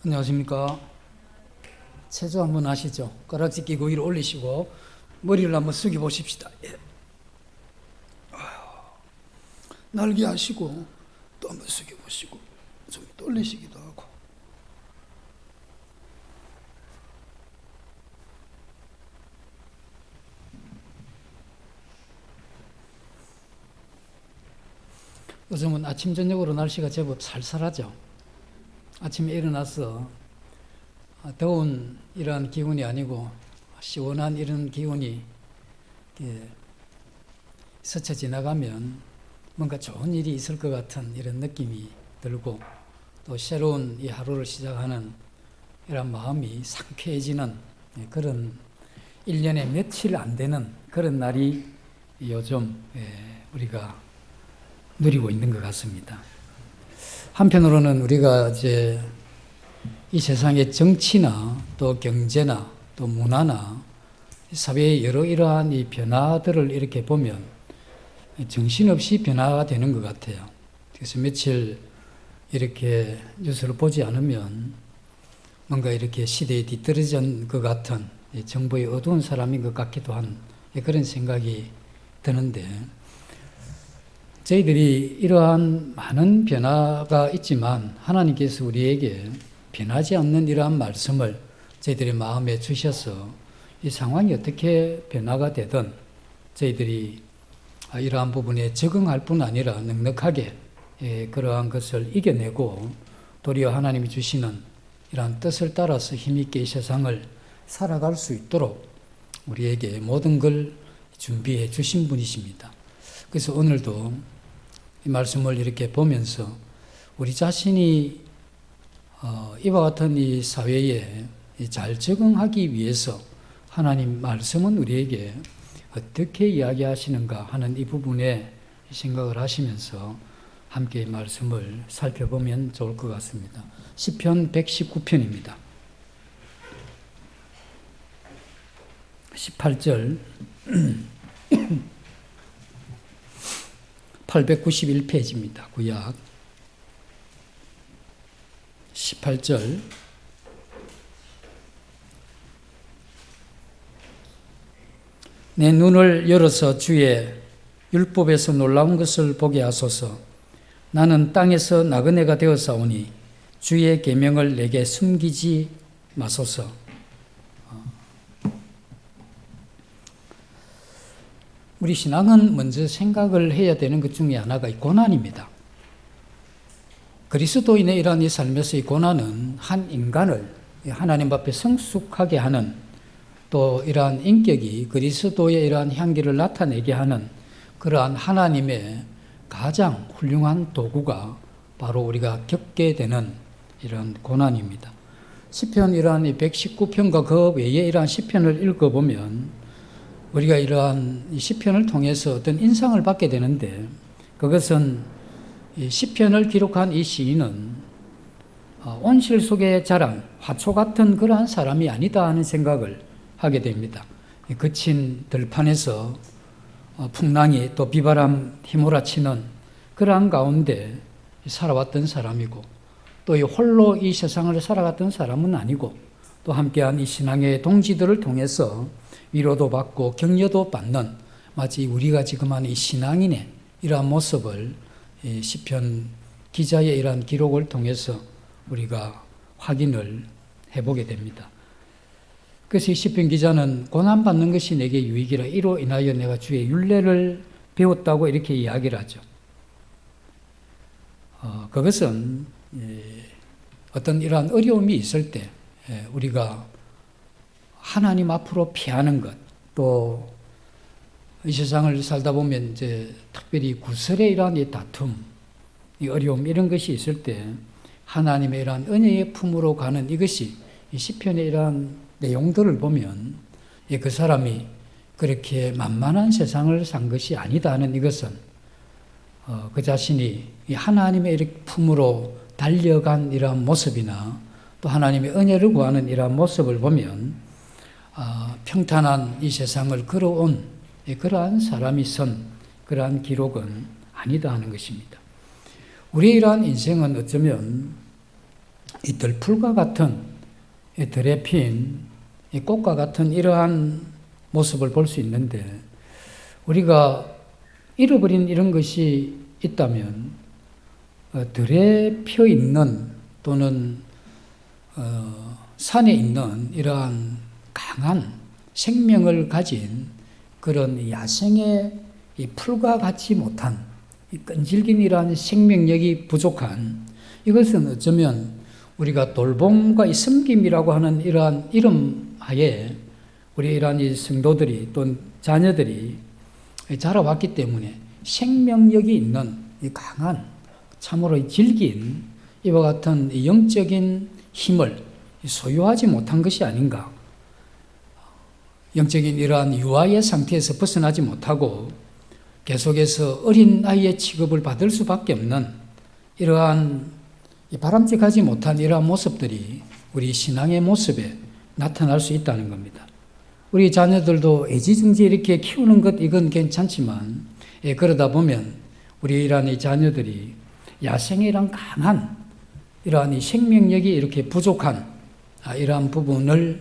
안녕하십니까. 체조 한번 하시죠. 가락지 끼고 위로 올리시고 머리를 한번 숙여 보십시다. 예. 날개 하시고 또 한번 숙여 보시고 좀 떨리시기도 하고. 요즘은 아침 저녁으로 날씨가 제법 쌀쌀하죠. 아침에 일어나서 더운 이러한 기운이 아니고 시원한 이런 기운이 스쳐 지나가면 뭔가 좋은 일이 있을 것 같은 이런 느낌이 들고, 또 새로운 이 하루를 시작하는 이런 마음이 상쾌해지는 그런 1년에 며칠 안 되는 그런 날이 요즘 우리가 누리고 있는 것 같습니다. 한편으로는 우리가 이제 이 세상의 정치나 또 경제나 또 문화나 사회의 여러 이러한 이 변화들을 이렇게 보면 정신없이 변화가 되는 것 같아요. 그래서 며칠 이렇게 뉴스를 보지 않으면 뭔가 이렇게 시대에 뒤떨어진 것 같은 정보의 어두운 사람인 것 같기도 한 그런 생각이 드는데, 저희들이 이러한 많은 변화가 있지만 하나님께서 우리에게 변하지 않는 이러한 말씀을 저희들의 마음에 주셔서 이 상황이 어떻게 변화가 되든 저희들이 이러한 부분에 적응할 뿐 아니라 넉넉하게 그러한 것을 이겨내고 도리어 하나님이 주시는 이러한 뜻을 따라서 힘있게 이 세상을 살아갈 수 있도록 우리에게 모든 걸 준비해 주신 분이십니다. 그래서 오늘도 이 말씀을 이렇게 보면서 우리 자신이 이와 같은 이 사회에 잘 적응하기 위해서 하나님 말씀은 우리에게 어떻게 이야기하시는가 하는 이 부분에 생각을 하시면서 함께 말씀을 살펴보면 좋을 것 같습니다. 시편 119편입니다. 18절 891페이지입니다. 구약 18절 내 눈을 열어서 주의 율법에서 놀라운 것을 보게 하소서. 나는 땅에서 나그네가 되었사오니 주의 계명을 내게 숨기지 마소서. 우리 신앙은 먼저 생각을 해야 되는 것 중에 하나가 이 고난입니다. 그리스도인의 이러한 이 삶에서 이 고난은 한 인간을 하나님 앞에 성숙하게 하는, 또 이러한 인격이 그리스도의 이러한 향기를 나타내게 하는 그러한 하나님의 가장 훌륭한 도구가 바로 우리가 겪게 되는 이런 고난입니다. 시편 이러한 119편과 그 외에 이러한 시편을 읽어보면 우리가 이러한 시편을 통해서 어떤 인상을 받게 되는데, 그것은 이 시편을 기록한 이 시인은 온실 속의 자란 화초 같은 그러한 사람이 아니다 하는 생각을 하게 됩니다. 거친 들판에서 풍랑이 또 비바람 휘몰아치는 그러한 가운데 살아왔던 사람이고, 또 이 홀로 이 세상을 살아갔던 사람은 아니고, 또 함께한 이 신앙의 동지들을 통해서 위로도 받고 격려도 받는, 마치 우리가 지금 하는 이 신앙인의 이러한 모습을 시편 기자의 이러한 기록을 통해서 우리가 확인을 해보게 됩니다. 그래서 이 시편 기자는 고난받는 것이 내게 유익이라, 이로 인하여 내가 주의 율례를 배웠다고 이렇게 이야기를 하죠. 그것은 어떤 이러한 어려움이 있을 때 우리가 하나님 앞으로 피하는 것, 또 이 세상을 살다 보면 이제 특별히 구설의 이러한 이 다툼, 이 어려움 이런 것이 있을 때 하나님의 이러한 은혜의 품으로 가는 이것이 이 시편의 이러한 내용들을 보면 그 사람이 그렇게 만만한 세상을 산 것이 아니다 하는 이것은 그 자신이 이 하나님의 품으로 달려간 이러한 모습이나 또 하나님의 은혜를 구하는 이러한 모습을 보면 평탄한 이 세상을 걸어온 그러한 사람이 선 그러한 기록은 아니다 하는 것입니다. 우리의 이러한 인생은 어쩌면 이 들풀과 같은 이 들에 핀 이 꽃과 같은 이러한 모습을 볼 수 있는데, 우리가 잃어버린 이런 것이 있다면 들에 펴 있는 또는 산에 있는 이러한 강한 생명을 가진 그런 야생의 이 풀과 같이 못한 이 끈질긴 이러한 생명력이 부족한, 이것은 어쩌면 우리가 돌봄과 이 섬김이라고 하는 이러한 이름 하에 우리 이러한 이 성도들이 또 자녀들이 자라왔기 때문에 생명력이 있는 이 강한 참으로 질긴 이와 같은 이 영적인 힘을 소유하지 못한 것이 아닌가. 영적인 이러한 유아의 상태에서 벗어나지 못하고 계속해서 어린 아이의 취급을 받을 수밖에 없는 이러한 바람직하지 못한 이러한 모습들이 우리 신앙의 모습에 나타날 수 있다는 겁니다. 우리 자녀들도 애지중지 이렇게 키우는 것 이건 괜찮지만, 그러다 보면 우리 이러한 이 자녀들이 야생이란 강한 이러한 이 생명력이 이렇게 부족한 이러한 부분을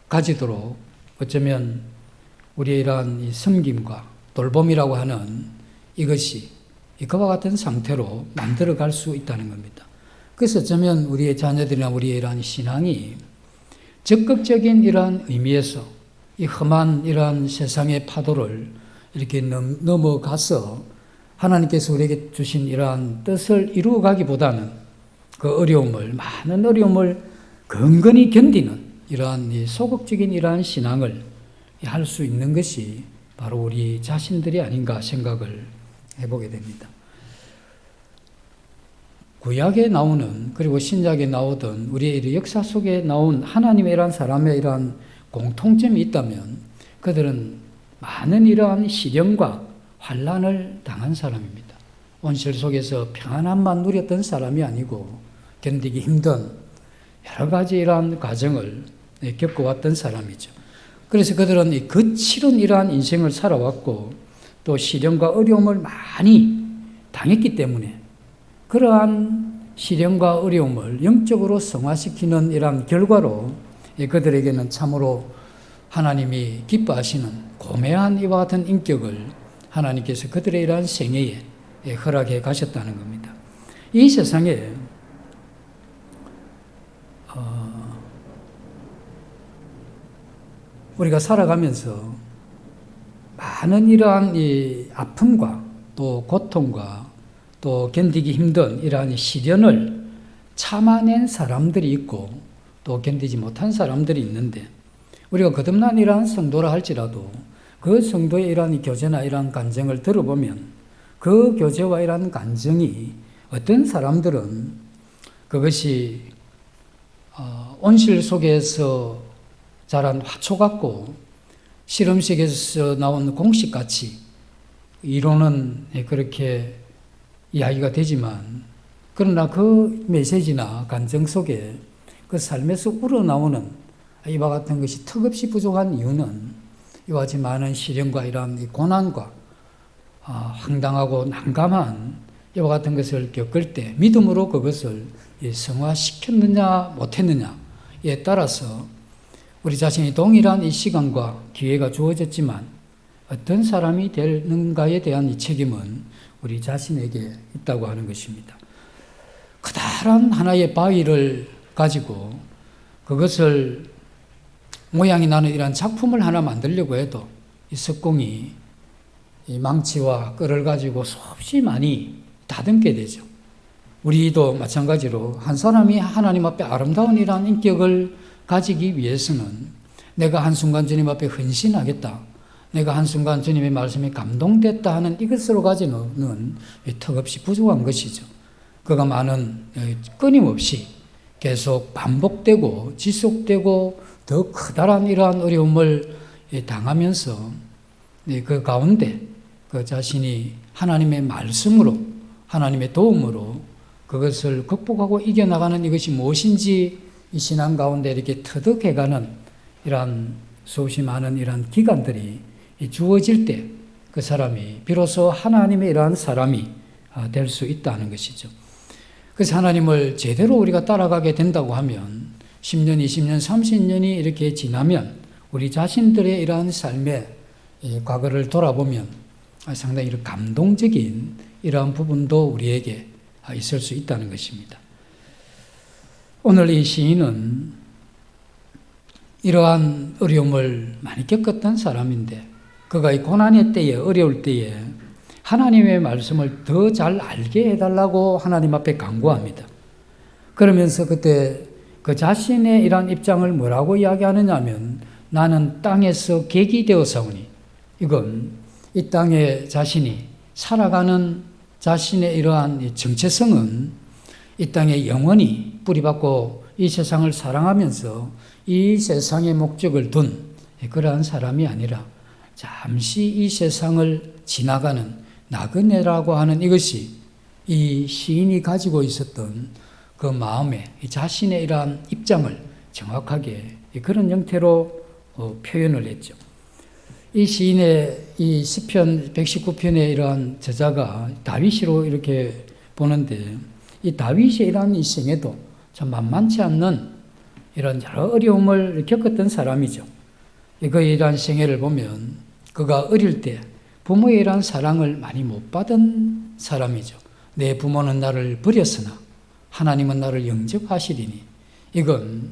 가지도록 어쩌면 우리의 이러한 이 섬김과 돌봄이라고 하는 이것이 그와 같은 상태로 만들어 갈 수 있다는 겁니다. 그래서 어쩌면 우리의 자녀들이나 우리의 이러한 신앙이 적극적인 이러한 의미에서 이 험한 이러한 세상의 파도를 이렇게 넘어가서 하나님께서 우리에게 주신 이러한 뜻을 이루어가기보다는 그 어려움을, 많은 어려움을 건건히 견디는 이러한 이 소극적인 이러한 신앙을 할 수 있는 것이 바로 우리 자신들이 아닌가 생각을 해보게 됩니다. 구약에 나오는, 그리고 신약에 나오던 우리의 역사 속에 나온 하나님의 이러한 사람의 이러한 공통점이 있다면 그들은 많은 이러한 시련과 환난을 당한 사람입니다. 온실 속에서 평안함만 누렸던 사람이 아니고 견디기 힘든 여러 가지 이러한 과정을 겪어왔던 사람이죠. 그래서 그들은 이 거칠은 이러한 인생을 살아왔고 또 시련과 어려움을 많이 당했기 때문에 그러한 시련과 어려움을 영적으로 성화시키는 이러한 결과로 그들에게는 참으로 하나님이 기뻐하시는 고매한 이와 같은 인격을 하나님께서 그들의 이러한 생애에 허락해 가셨다는 겁니다. 이 세상에 우리가 살아가면서 많은 이러한 이 아픔과 또 고통과 또 견디기 힘든 이러한 시련을 참아낸 사람들이 있고 또 견디지 못한 사람들이 있는데, 우리가 거듭난 이러한 성도라 할지라도 그 성도의 이러한 교제나 이러한 간증을 들어보면 그 교제와 이러한 간증이 어떤 사람들은 그것이 온실 속에서 자란 화초 같고 실험실에서 나온 공식같이 이론은 그렇게 이야기가 되지만, 그러나 그 메시지나 간증 속에 그 삶에서 우러나오는 이와 같은 것이 턱없이 부족한 이유는 이와 같이 많은 시련과 이러한 고난과 황당하고 난감한 이와 같은 것을 겪을 때 믿음으로 그것을 성화시켰느냐 못했느냐에 따라서 우리 자신이 동일한 이 시간과 기회가 주어졌지만 어떤 사람이 되는가에 대한 이 책임은 우리 자신에게 있다고 하는 것입니다. 커다란 하나의 바위를 가지고 그것을 모양이 나는 이런 작품을 하나 만들려고 해도 이 석공이 이 망치와 끌을 가지고 수없이 많이 다듬게 되죠. 우리도 마찬가지로 한 사람이 하나님 앞에 아름다운 이러한 인격을 가지기 위해서는 내가 한순간 주님 앞에 헌신하겠다, 내가 한순간 주님의 말씀에 감동됐다 하는 이것으로 가지는 턱없이 부족한 것이죠. 그가 많은 끊임없이 계속 반복되고 지속되고 더 커다란 이러한 어려움을 당하면서 그 가운데 그 자신이 하나님의 말씀으로 하나님의 도움으로 그것을 극복하고 이겨나가는 이것이 무엇인지 이 신앙 가운데 이렇게 터득해가는 이러한 수없이 많은 이러한 기간들이 주어질 때 그 사람이 비로소 하나님의 이러한 사람이 될 수 있다는 것이죠. 그래서 하나님을 제대로 우리가 따라가게 된다고 하면 10년, 20년, 30년이 이렇게 지나면 우리 자신들의 이러한 삶의 과거를 돌아보면 상당히 이런 감동적인 이러한 부분도 우리에게 있을 수 있다는 것입니다. 오늘 이 시인은 이러한 어려움을 많이 겪었던 사람인데 그가 이 고난의 때에 어려울 때에 하나님의 말씀을 더 잘 알게 해달라고 하나님 앞에 간구합니다. 그러면서 그때 그 자신의 이러한 입장을 뭐라고 이야기하느냐 하면 나는 땅에서 객이 되어사오니 이건 이 땅에 자신이 살아가는 자신의 이러한 정체성은 이 땅에 영원히 뿌리박고 이 세상을 사랑하면서 이 세상의 목적을 둔 그러한 사람이 아니라 잠시 이 세상을 지나가는 나그네라고 하는 이것이 이 시인이 가지고 있었던 그 마음에 자신의 이러한 입장을 정확하게 그런 형태로 표현을 했죠. 이 시인의 이 시편 119편의 이러한 저자가 다윗이로 이렇게 보는데 이 다윗의 이러한 일생에도 참 만만치 않는 이런 여러 어려움을 겪었던 사람이죠. 그의 이러한 생애를 보면 그가 어릴 때 부모의 이러한 사랑을 많이 못 받은 사람이죠. 내 부모는 나를 버렸으나 하나님은 나를 영접하시리니 이건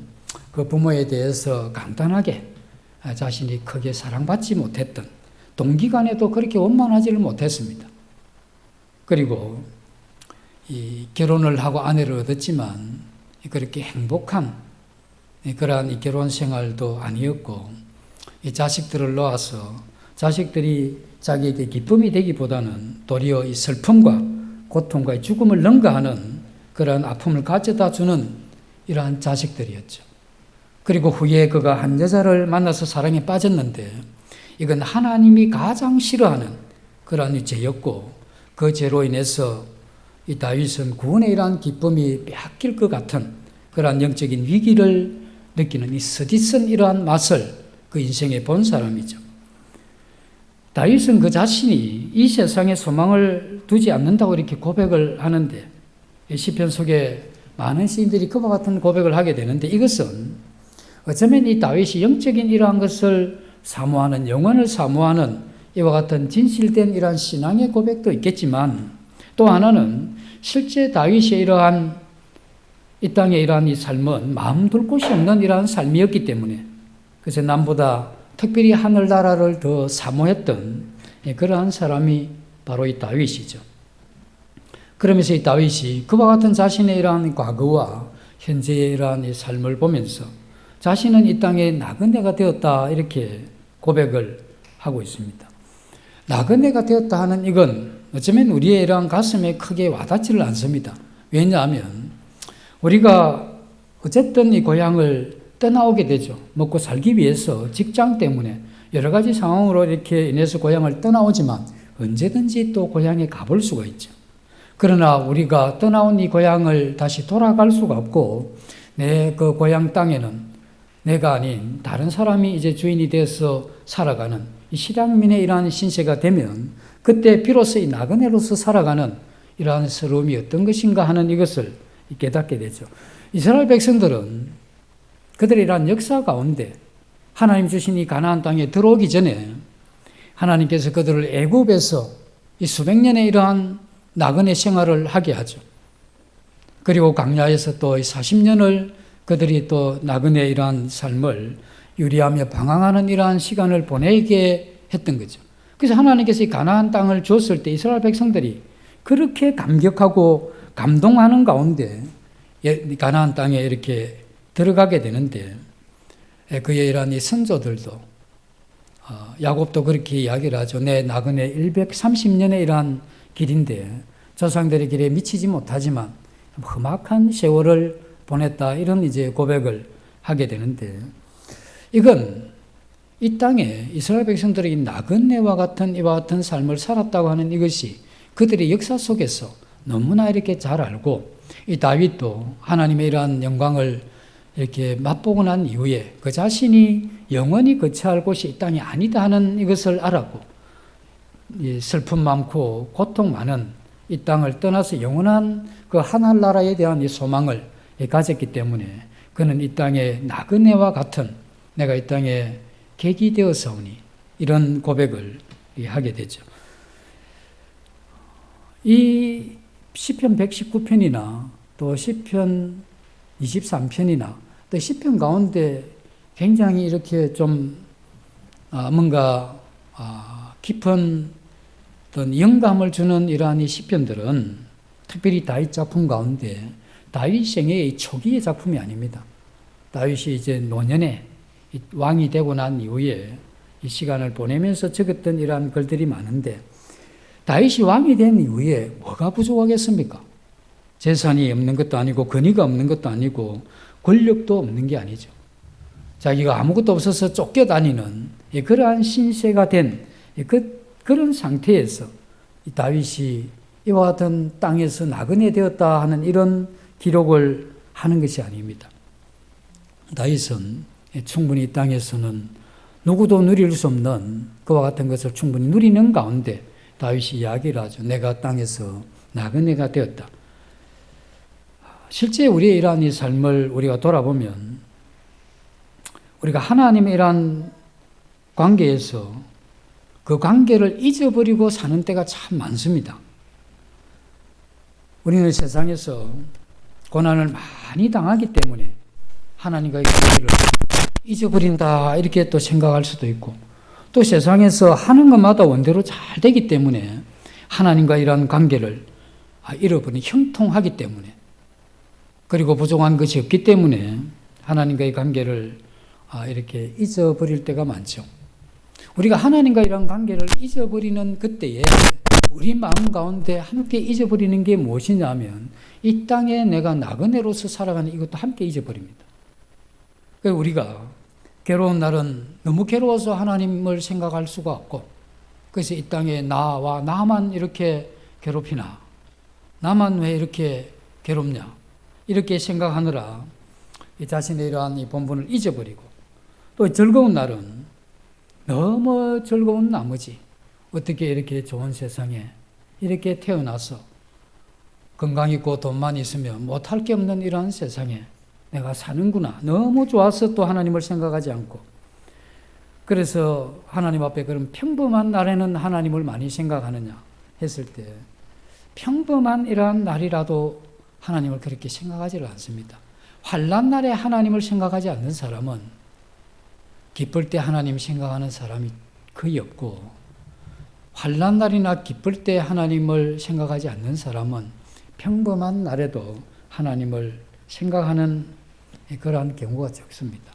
그 부모에 대해서 간단하게 자신이 크게 사랑받지 못했던 동기간에도 그렇게 원만하지를 못했습니다. 그리고 이 결혼을 하고 아내를 얻었지만 그렇게 행복한 그러한 이 결혼 생활도 아니었고 이 자식들을 놓아서 자식들이 자기에게 기쁨이 되기보다는 도리어 이 슬픔과 고통과 죽음을 능가하는 그러한 아픔을 가져다 주는 이러한 자식들이었죠. 그리고 후에 그가 한 여자를 만나서 사랑에 빠졌는데 이건 하나님이 가장 싫어하는 그러한 죄였고 그 죄로 인해서 이 다윗은 구원의 이러한 기쁨이 빼앗길 것 같은 그러한 영적인 위기를 느끼는 이 서디슨 이러한 맛을 그 인생에 본 사람이죠. 다윗은 그 자신이 이 세상에 소망을 두지 않는다고 이렇게 고백을 하는데 시편 속에 많은 시인들이 그와 같은 고백을 하게 되는데 이것은 어쩌면 이 다윗이 영적인 이러한 것을 사모하는 영원을 사모하는 이와 같은 진실된 이러한 신앙의 고백도 있겠지만 또 하나는 실제 다윗의 이러한 이 땅의 이러한 이 삶은 마음 둘 곳이 없는 이러한 삶이었기 때문에 그래서 남보다 특별히 하늘나라를 더 사모했던 그러한 사람이 바로 이 다윗이죠. 그러면서 이 다윗이 그와 같은 자신의 이러한 과거와 현재의 이러한 이 삶을 보면서 자신은 이 땅에 나그네가 되었다 이렇게 고백을 하고 있습니다. 나그네가 되었다 하는 이건 어쩌면 우리의 이러한 가슴에 크게 와닿지를 않습니다. 왜냐하면 우리가 어쨌든 이 고향을 떠나오게 되죠. 먹고 살기 위해서 직장 때문에 여러 가지 상황으로 이렇게 인해서 고향을 떠나오지만 언제든지 또 고향에 가볼 수가 있죠. 그러나 우리가 떠나온 이 고향을 다시 돌아갈 수가 없고 내 그 고향 땅에는 내가 아닌 다른 사람이 이제 주인이 되어서 살아가는 이 실향민의 이러한 신세가 되면 그때 비로소 이 나그네로서 살아가는 이러한 서러움이 어떤 것인가 하는 이것을 깨닫게 되죠. 이스라엘 백성들은 그들의 이러한 역사 가운데 하나님 주신 이 가나안 땅에 들어오기 전에 하나님께서 그들을 애굽에서 이 수백 년의 이러한 나그네 생활을 하게 하죠. 그리고 광야에서 또 40년을 그들이 또 나그네 이러한 삶을 유리하며 방황하는 이러한 시간을 보내게 했던 거죠. 그래서 하나님께서 이 가나안 땅을 줬을 때 이스라엘 백성들이 그렇게 감격하고 감동하는 가운데 가나안 땅에 이렇게 들어가게 되는데 그의 이러한 이 선조들도 야곱도 그렇게 이야기를 하죠. 내 나그네 130년의 이러한 길인데 조상들의 길에 미치지 못하지만 험악한 세월을 보냈다 이런 이제 고백을 하게 되는데 이건 이 땅에 이스라엘 백성들이 나그네와 같은 이와 같은 삶을 살았다고 하는 이것이 그들의 역사 속에서 너무나 이렇게 잘 알고 이 다윗도 하나님의 이러한 영광을 이렇게 맛보고 난 이후에 그 자신이 영원히 거처할 곳이 이 땅이 아니다 하는 이것을 알았고 슬픔 많고 고통 많은 이 땅을 떠나서 영원한 그 하늘나라에 대한 이 소망을 가졌기 때문에 그는 이 땅의 나그네와 같은 내가 이 땅에 객이 되어서오니 이런 고백을 하게 되죠. 이 시편 119편이나 또 시편 23편이나 또 시편 가운데 굉장히 이렇게 좀 뭔가 깊은 어떤 영감을 주는 이러한 이 시편들은 특별히 다윗 작품 가운데 다윗 생애의 초기의 작품이 아닙니다. 다윗이 이제 노년에 왕이 되고 난 이후에 이 시간을 보내면서 적었던 이러한 글들이 많은데 다윗이 왕이 된 이후에 뭐가 부족하겠습니까? 재산이 없는 것도 아니고 권위가 없는 것도 아니고 권력도 없는 게 아니죠. 자기가 아무것도 없어서 쫓겨다니는 그러한 신세가 된 그런 상태에서 다윗이 이와 같은 땅에서 나그네 되었다 하는 이런 기록을 하는 것이 아닙니다. 다윗은 충분히 이 땅에서는 누구도 누릴 수 없는 그와 같은 것을 충분히 누리는 가운데 다윗이 이야기를 하죠. 내가 땅에서 나그네가 되었다. 실제 우리의 이러한 이 삶을 우리가 돌아보면 우리가 하나님의 이러한 관계에서 그 관계를 잊어버리고 사는 때가 참 많습니다. 우리는 세상에서 고난을 많이 당하기 때문에 하나님과의 관계를 잊어버린다 이렇게 또 생각할 수도 있고 또 세상에서 하는 것마다 원대로 잘 되기 때문에 하나님과 이러한 관계를 잃어버린 형통하기 때문에 그리고 부족한 것이 없기 때문에 하나님과의 관계를 이렇게 잊어버릴 때가 많죠. 우리가 하나님과 이런 관계를 잊어버리는 그때에 우리 마음 가운데 함께 잊어버리는 게 무엇이냐면 이 땅에 내가 나그네로서 살아가는 이것도 함께 잊어버립니다. 그래서 우리가 괴로운 날은 너무 괴로워서 하나님을 생각할 수가 없고 그래서 이 땅에 나와 나만 이렇게 괴롭히나 나만 왜 이렇게 괴롭냐 이렇게 생각하느라 이 자신의 이러한 이 본분을 잊어버리고 또 즐거운 날은 너무 즐거운 나머지 어떻게 이렇게 좋은 세상에 이렇게 태어나서 건강 있고 돈만 있으면 못할 게 없는 이러한 세상에 내가 사는구나 너무 좋아서 또 하나님을 생각하지 않고 그래서 하나님 앞에 그럼 평범한 날에는 하나님을 많이 생각하느냐 했을 때 평범한 이러한 날이라도 하나님을 그렇게 생각하지를 않습니다. 환난 날에 하나님을 생각하지 않는 사람은 기쁠 때 하나님 생각하는 사람이 거의 없고 환난 날이나 기쁠 때 하나님을 생각하지 않는 사람은 평범한 날에도 하나님을 생각하는 그러한 경우가 적습니다.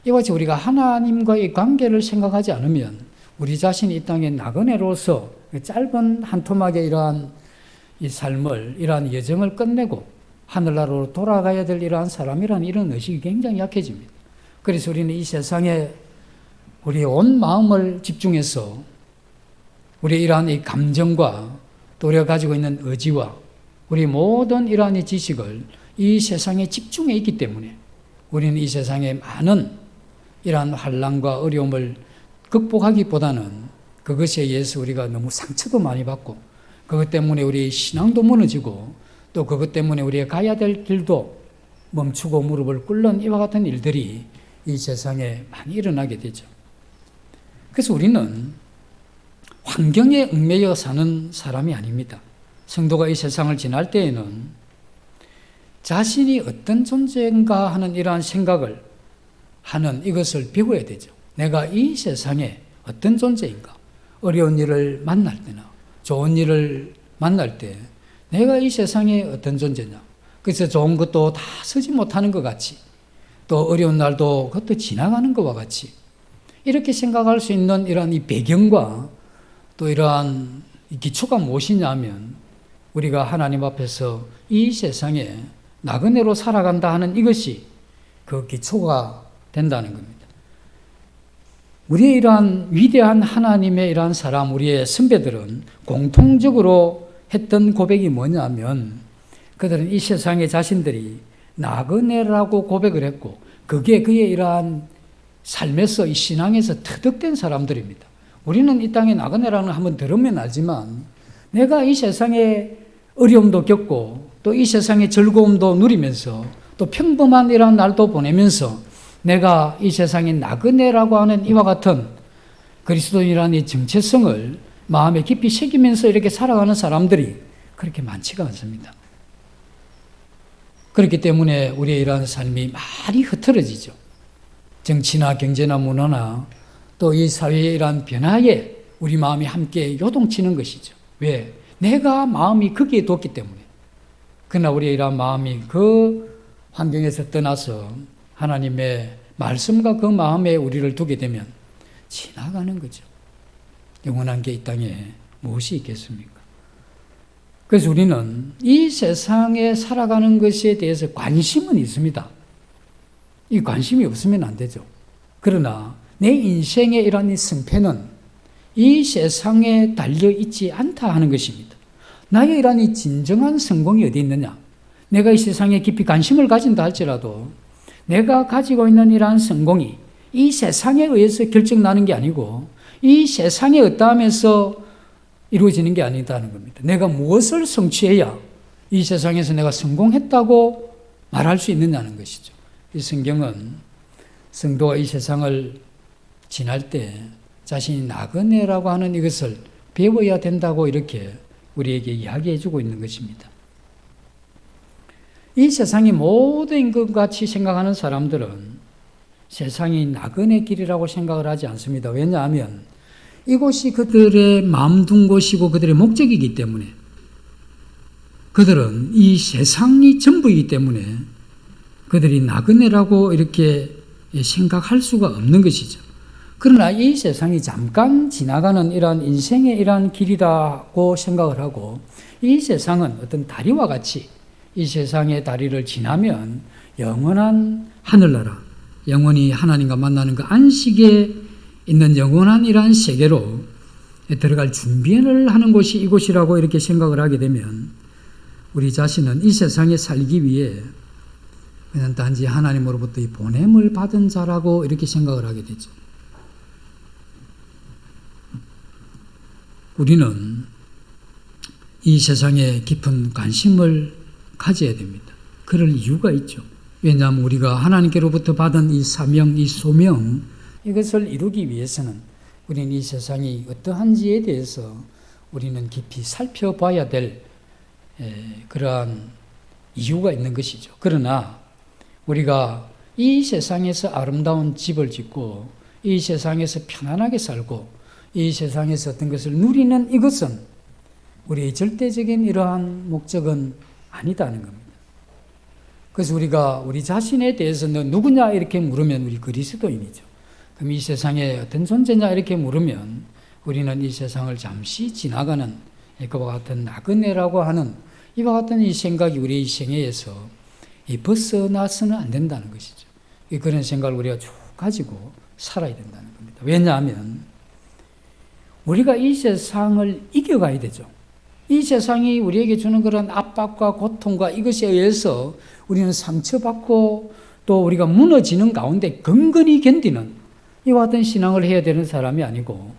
이와 같이 우리가 하나님과의 관계를 생각하지 않으면 우리 자신이 이 땅에 나그네로서 짧은 한 토막의 이러한 이 삶을 이러한 여정을 끝내고 하늘나라로 돌아가야 될 이러한 사람이라는 이런 의식이 굉장히 약해집니다. 그래서 우리는 이 세상에 우리의 온 마음을 집중해서 우리의 이러한 이 감정과 또 우리가 가지고 있는 의지와 우리 모든 이러한 이 지식을 이 세상에 집중해 있기 때문에 우리는 이 세상에 많은 이러한 환난과 어려움을 극복하기보다는 그것에 의해서 우리가 너무 상처도 많이 받고 그것 때문에 우리의 신앙도 무너지고 또 그것 때문에 우리가 가야 될 길도 멈추고 무릎을 꿇는 이와 같은 일들이 이 세상에 많이 일어나게 되죠. 그래서 우리는 환경에 얽매여 사는 사람이 아닙니다. 성도가 이 세상을 지날 때에는 자신이 어떤 존재인가 하는 이러한 생각을 하는 이것을 배워야 되죠. 내가 이 세상에 어떤 존재인가? 어려운 일을 만날 때나 좋은 일을 만날 때 내가 이 세상에 어떤 존재냐? 그래서 좋은 것도 다 쓰지 못하는 것 같이 또 어려운 날도 그것도 지나가는 것과 같이 이렇게 생각할 수 있는 이러한 이 배경과 또 이러한 이 기초가 무엇이냐면 우리가 하나님 앞에서 이 세상에 나그네로 살아간다 하는 이것이 그 기초가 된다는 겁니다. 우리의 이러한 위대한 하나님의 이러한 사람, 우리의 선배들은 공통적으로 했던 고백이 뭐냐면 그들은 이 세상에 자신들이 나그네라고 고백을 했고 그게 그의 이러한 삶에서 이 신앙에서 터득된 사람들입니다. 우리는 이 땅에 나그네라는 거 한번 들으면 알지만 내가 이 세상에 어려움도 겪고 또 이 세상의 즐거움도 누리면서 또 평범한 이런 날도 보내면서 내가 이 세상의 나그네라고 하는 이와 같은 그리스도인이라는 이 정체성을 마음에 깊이 새기면서 이렇게 살아가는 사람들이 그렇게 많지가 않습니다. 그렇기 때문에 우리의 이러한 삶이 많이 흐트러지죠. 정치나 경제나 문화나 또 이 사회의 이러한 변화에 우리 마음이 함께 요동치는 것이죠. 왜? 내가 마음이 거기에 뒀기 때문에. 그러나 우리의 이러한 마음이 그 환경에서 떠나서 하나님의 말씀과 그 마음에 우리를 두게 되면 지나가는 거죠. 영원한 게 이 땅에 무엇이 있겠습니까? 그래서 우리는 이 세상에 살아가는 것에 대해서 관심은 있습니다. 이 관심이 없으면 안 되죠. 그러나 내 인생의 이러한 승패는 이 세상에 달려있지 않다 하는 것입니다. 나의 이러한 이 진정한 성공이 어디 있느냐? 내가 이 세상에 깊이 관심을 가진다 할지라도 내가 가지고 있는 이러한 성공이 이 세상에 의해서 결정나는 게 아니고 이 세상에 어떠하면서 이루어지는 게 아니다는 겁니다. 내가 무엇을 성취해야 이 세상에서 내가 성공했다고 말할 수 있느냐는 것이죠. 이 성경은 성도가 이 세상을 지날 때 자신이 나그네라고 하는 이것을 배워야 된다고 이렇게 우리에게 이야기해 주고 있는 것입니다. 이 세상이 모든 것 같이 생각하는 사람들은 세상이 나그네 길이라고 생각을 하지 않습니다. 왜냐하면 이곳이 그들의 마음 둔 곳이고 그들의 목적이기 때문에 그들은 이 세상이 전부이기 때문에 그들이 나그네라고 이렇게 생각할 수가 없는 것이죠. 그러나 이 세상이 잠깐 지나가는 이러한 인생의 이러한 길이라고 생각을 하고 이 세상은 어떤 다리와 같이 이 세상의 다리를 지나면 영원한 하늘나라, 영원히 하나님과 만나는 그 안식에 있는 영원한 이러한 세계로 들어갈 준비를 하는 곳이 이곳이라고 이렇게 생각을 하게 되면 우리 자신은 이 세상에 살기 위해 그냥 단지 하나님으로부터 이 보냄을 받은 자라고 이렇게 생각을 하게 되죠. 우리는 이 세상에 깊은 관심을 가져야 됩니다. 그럴 이유가 있죠. 왜냐하면 우리가 하나님께로부터 받은 이 사명, 이 소명, 이것을 이루기 위해서는 우리는 이 세상이 어떠한지에 대해서 우리는 깊이 살펴봐야 될 그러한 이유가 있는 것이죠. 그러나 우리가 이 세상에서 아름다운 집을 짓고 이 세상에서 편안하게 살고 이 세상에서 어떤 것을 누리는 이것은 우리의 절대적인 이러한 목적은 아니다는 겁니다. 그래서 우리가 우리 자신에 대해서 너 누구냐 이렇게 물으면 우리 그리스도인이죠. 그럼 이 세상에 어떤 존재냐 이렇게 물으면 우리는 이 세상을 잠시 지나가는 그와 같은 나그네라고 하는 이와 같은 이 생각이 우리의 생애에서 벗어나서는 안 된다는 것이죠. 그런 생각을 우리가 쭉 가지고 살아야 된다는 겁니다. 왜냐하면 우리가 이 세상을 이겨가야 되죠. 이 세상이 우리에게 주는 그런 압박과 고통과 이것에 의해서 우리는 상처받고 또 우리가 무너지는 가운데 근근히 견디는 이와 같은 신앙을 해야 되는 사람이 아니고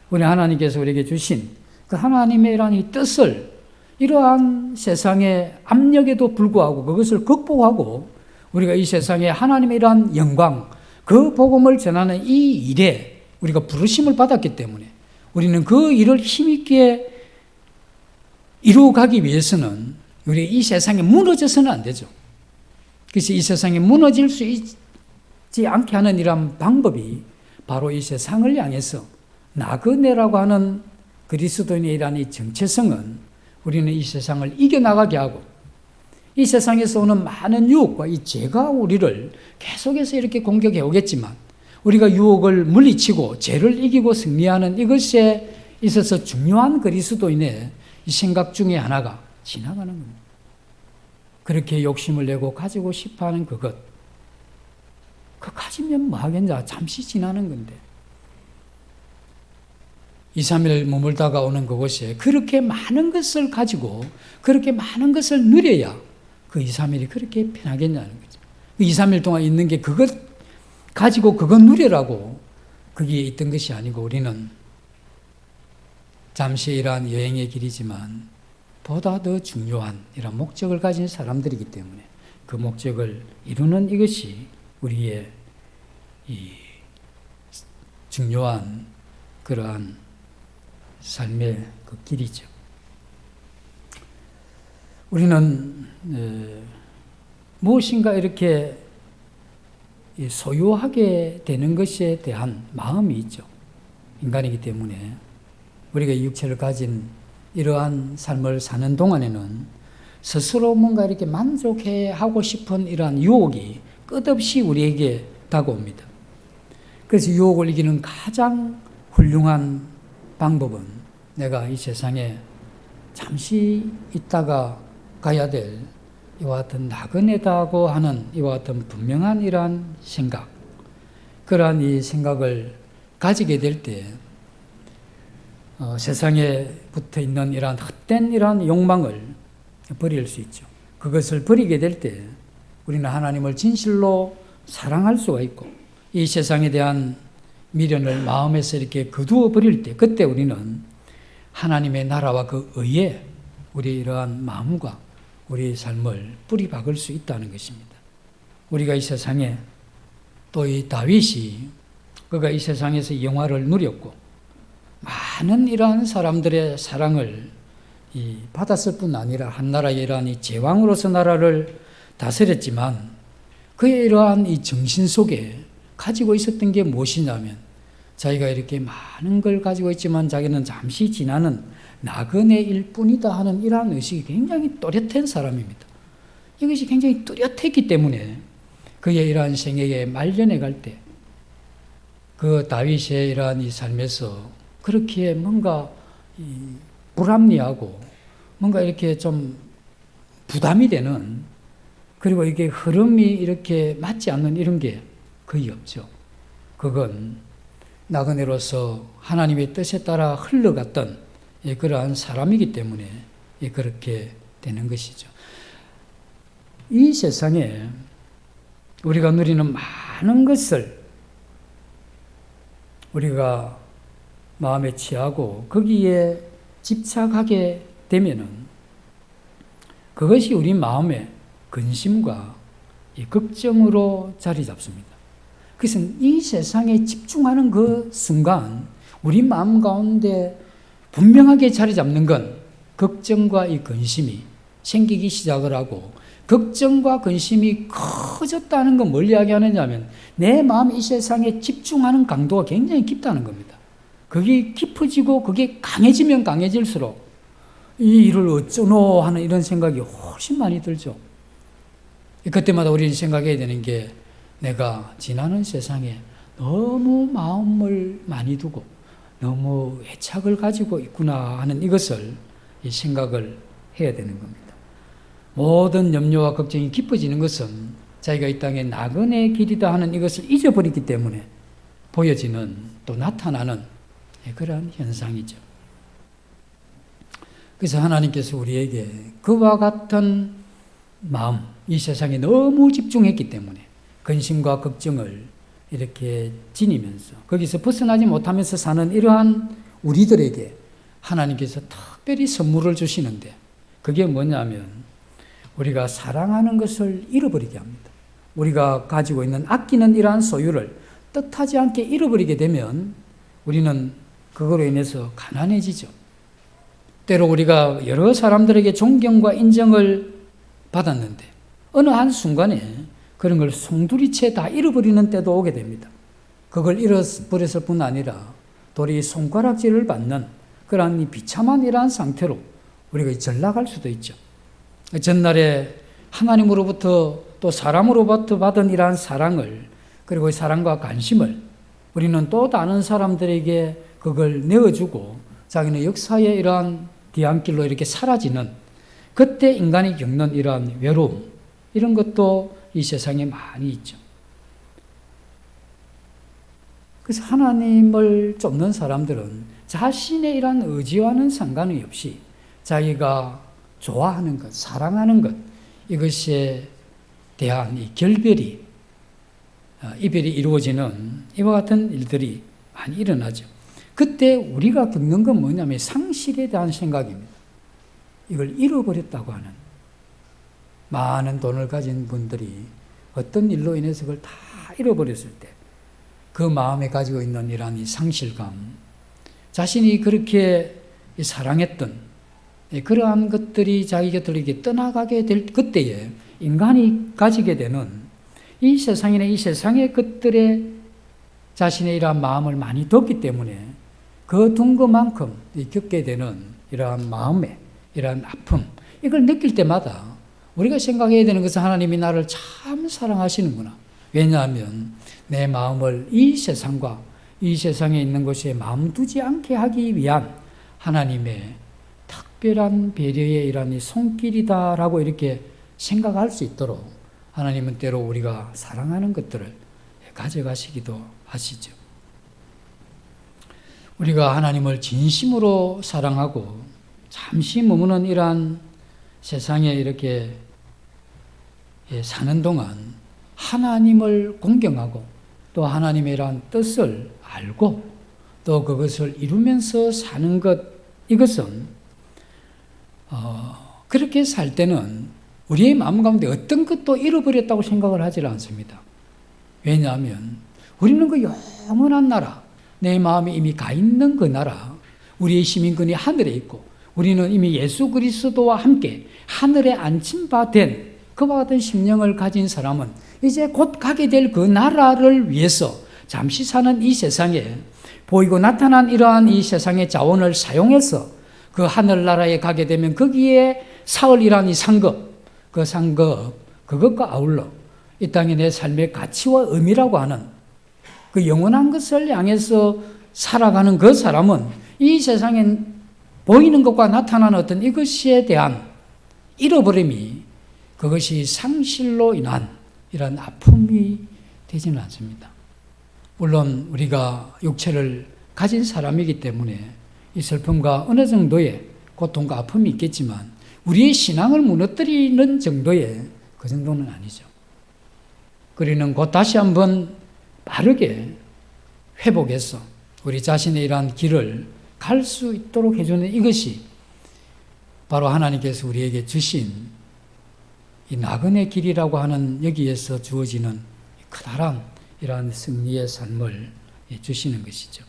우리 하나님께서 우리에게 주신 그 하나님의 이러한 이 뜻을 이러한 세상의 압력에도 불구하고 그것을 극복하고 우리가 이 세상에 하나님의 이러한 영광, 그 복음을 전하는 이 일에 우리가 부르심을 받았기 때문에 우리는 그 일을 힘있게 이루어가기 위해서는 우리 이 세상에 무너져서는 안 되죠. 그래서 이 세상에 무너질 수 있지 않게 하는 이러한 방법이 바로 이 세상을 향해서 나그네라고 하는 그리스도인의 이러한 이 정체성은 우리는 이 세상을 이겨나가게 하고 이 세상에서 오는 많은 유혹과 이 죄가 우리를 계속해서 이렇게 공격해 오겠지만 우리가 유혹을 물리치고 죄를 이기고 승리하는 이것에 있어서 중요한 그리스도인의 이 생각 중에 하나가 지나가는 겁니다. 그렇게 욕심을 내고 가지고 싶어하는 그것, 그 가지면 뭐 하겠냐, 잠시 지나는 건데 2, 3일 머물다가 오는 그곳에 그렇게 많은 것을 가지고 그렇게 많은 것을 누려야 그 2, 3일이 그렇게 편하겠냐는 거죠. 그 2, 3일 동안 있는 게 그것 가지고 그것 누리라고 거기에 있던 것이 아니고 우리는 잠시 이러한 여행의 길이지만 보다 더 중요한 이런 목적을 가진 사람들이기 때문에 그 목적을 이루는 이것이 우리의 이 중요한 그러한 삶의 그 길이죠. 우리는 무엇인가 이렇게 소유하게 되는 것에 대한 마음이 있죠. 인간이기 때문에 우리가 육체를 가진 이러한 삶을 사는 동안에는 스스로 뭔가 이렇게 만족해 하고 싶은 이러한 유혹이 끝없이 우리에게 다가옵니다. 그래서 유혹을 이기는 가장 훌륭한 방법은 내가 이 세상에 잠시 있다가 가야 될 이와 같은 나그네다고 하는 이와 같은 분명한 이러한 생각, 그러한 이 생각을 가지게 될 때 세상에 붙어 있는 이러한 헛된 이러한 욕망을 버릴 수 있죠. 그것을 버리게 될 때 우리는 하나님을 진실로 사랑할 수가 있고 이 세상에 대한 미련을 마음에서 이렇게 거두어 버릴 때 그때 우리는 하나님의 나라와 그 의에 우리의 이러한 마음과 우리의 삶을 뿌리 박을 수 있다는 것입니다. 우리가 이 세상에 또 이 다윗이 그가 이 세상에서 영화를 누렸고 많은 이러한 사람들의 사랑을 받았을 뿐 아니라 한 나라의 이러한 이 제왕으로서 나라를 다스렸지만 그의 이러한 이 정신 속에 가지고 있었던 게 무엇이냐면 자기가 이렇게 많은 걸 가지고 있지만 자기는 잠시 지나는 나그네일 뿐이다 하는 이러한 의식이 굉장히 또렷한 사람입니다. 이것이 굉장히 뚜렷했기 때문에 그의 이러한 생애에 말년에 갈 때 그 다윗의 이러한 이 삶에서 그렇게 뭔가 불합리하고 뭔가 이렇게 좀 부담이 되는 그리고 이게 흐름이 이렇게 맞지 않는 이런 게 거의 없죠. 그건 나그네로서 하나님의 뜻에 따라 흘러갔던 그러한 사람이기 때문에 그렇게 되는 것이죠. 이 세상에 우리가 누리는 많은 것을 우리가 마음에 취하고 거기에 집착하게 되면은 그것이 우리 마음의 근심과 걱정으로 자리 잡습니다. 그래서 이 세상에 집중하는 그 순간 우리 마음 가운데 분명하게 자리 잡는 건 걱정과 이 근심이 생기기 시작을 하고 걱정과 근심이 커졌다는 건 뭘 이야기하느냐면 내 마음이 이 세상에 집중하는 강도가 굉장히 깊다는 겁니다. 그게 깊어지고 그게 강해지면 강해질수록 이 일을 어쩌노 하는 이런 생각이 훨씬 많이 들죠. 그때마다 우리는 생각해야 되는 게 내가 지나는 세상에 너무 마음을 많이 두고 너무 애착을 가지고 있구나 하는 이것을 생각을 해야 되는 겁니다. 모든 염려와 걱정이 깊어지는 것은 자기가 이 땅에 나그네의 길이다 하는 이것을 잊어버리기 때문에 보여지는 또 나타나는 그런 현상이죠. 그래서 하나님께서 우리에게 그와 같은 마음, 이 세상에 너무 집중했기 때문에 근심과 걱정을 이렇게 지니면서 거기서 벗어나지 못하면서 사는 이러한 우리들에게 하나님께서 특별히 선물을 주시는데 그게 뭐냐면 우리가 사랑하는 것을 잃어버리게 합니다. 우리가 가지고 있는 아끼는 이러한 소유를 뜻하지 않게 잃어버리게 되면 우리는 그거로 인해서 가난해지죠. 때로 우리가 여러 사람들에게 존경과 인정을 받았는데 어느 한순간에 그런 걸 송두리째 다 잃어버리는 때도 오게 됩니다. 그걸 잃어버렸을 뿐 아니라 도리 손가락질을 받는 그러한 비참한 이러한 상태로 우리가 전락할 수도 있죠. 전날에 하나님으로부터 또 사람으로부터 받은 이러한 사랑을 그리고 사랑과 관심을 우리는 또 다른 사람들에게 그걸 내어주고 자기는 역사의 이러한 뒤안길로 이렇게 사라지는 그때 인간이 겪는 이러한 외로움 이런 것도 이 세상에 많이 있죠. 그래서 하나님을 쫓는 사람들은 자신의 이러한 의지와는 상관이 없이 자기가 좋아하는 것, 사랑하는 것 이것에 대한 이 결별이 이별이 이루어지는 이와 같은 일들이 많이 일어나죠. 그때 우리가 겪는 건 뭐냐면 상실에 대한 생각입니다. 이걸 잃어버렸다고 하는. 많은 돈을 가진 분들이 어떤 일로 인해서 그걸 다 잃어버렸을 때 그 마음에 가지고 있는 이러한 이 상실감, 자신이 그렇게 사랑했던 그러한 것들이 자기 곁으로 이렇게 떠나가게 될 그때에 인간이 가지게 되는 이 세상이나 이 세상의 것들에 자신의 이러한 마음을 많이 뒀기 때문에 그 둔 것만큼 겪게 되는 이러한 마음의 이러한 아픔, 이걸 느낄 때마다 우리가 생각해야 되는 것은 하나님이 나를 참 사랑하시는구나. 왜냐하면 내 마음을 이 세상과 이 세상에 있는 것에 마음 두지 않게 하기 위한 하나님의 특별한 배려의 이러한 손길이다라고 이렇게 생각할 수 있도록 하나님은 때로 우리가 사랑하는 것들을 가져가시기도 하시죠. 우리가 하나님을 진심으로 사랑하고 잠시 머무는 이러한 세상에 이렇게 사는 동안 하나님을 공경하고 또 하나님의 이러한 뜻을 알고 또 그것을 이루면서 사는 것, 이것은 그렇게 살 때는 우리의 마음 가운데 어떤 것도 잃어버렸다고 생각을 하지 않습니다. 왜냐하면 우리는 그 영원한 나라, 내 마음에 이미 가 있는 그 나라, 우리의 시민권이 하늘에 있고 우리는 이미 예수 그리스도와 함께 하늘에 앉힌 바 된 그와 같은 심령을 가진 사람은 이제 곧 가게 될 그 나라를 위해서 잠시 사는 이 세상에 보이고 나타난 이러한 이 세상의 자원을 사용해서 그 하늘나라에 가게 되면 거기에 사흘이라는 이 상급, 그 상급, 그것과 아울러 이 땅에 내 삶의 가치와 의미라고 하는 그 영원한 것을 향해서 살아가는 그 사람은 이 세상에 보이는 것과 나타나는 어떤 이것에 대한 잃어버림이 그것이 상실로 인한 이런 아픔이 되지는 않습니다. 물론 우리가 육체를 가진 사람이기 때문에 이 슬픔과 어느 정도의 고통과 아픔이 있겠지만 우리의 신앙을 무너뜨리는 정도의 그 정도는 아니죠. 우리는 곧 다시 한번 빠르게 회복해서 우리 자신의 이러한 길을 갈 수 있도록 해주는 이것이 바로 하나님께서 우리에게 주신 이 나그네 길이라고 하는 여기에서 주어지는 커다란 이러한 승리의 삶을 주시는 것이죠.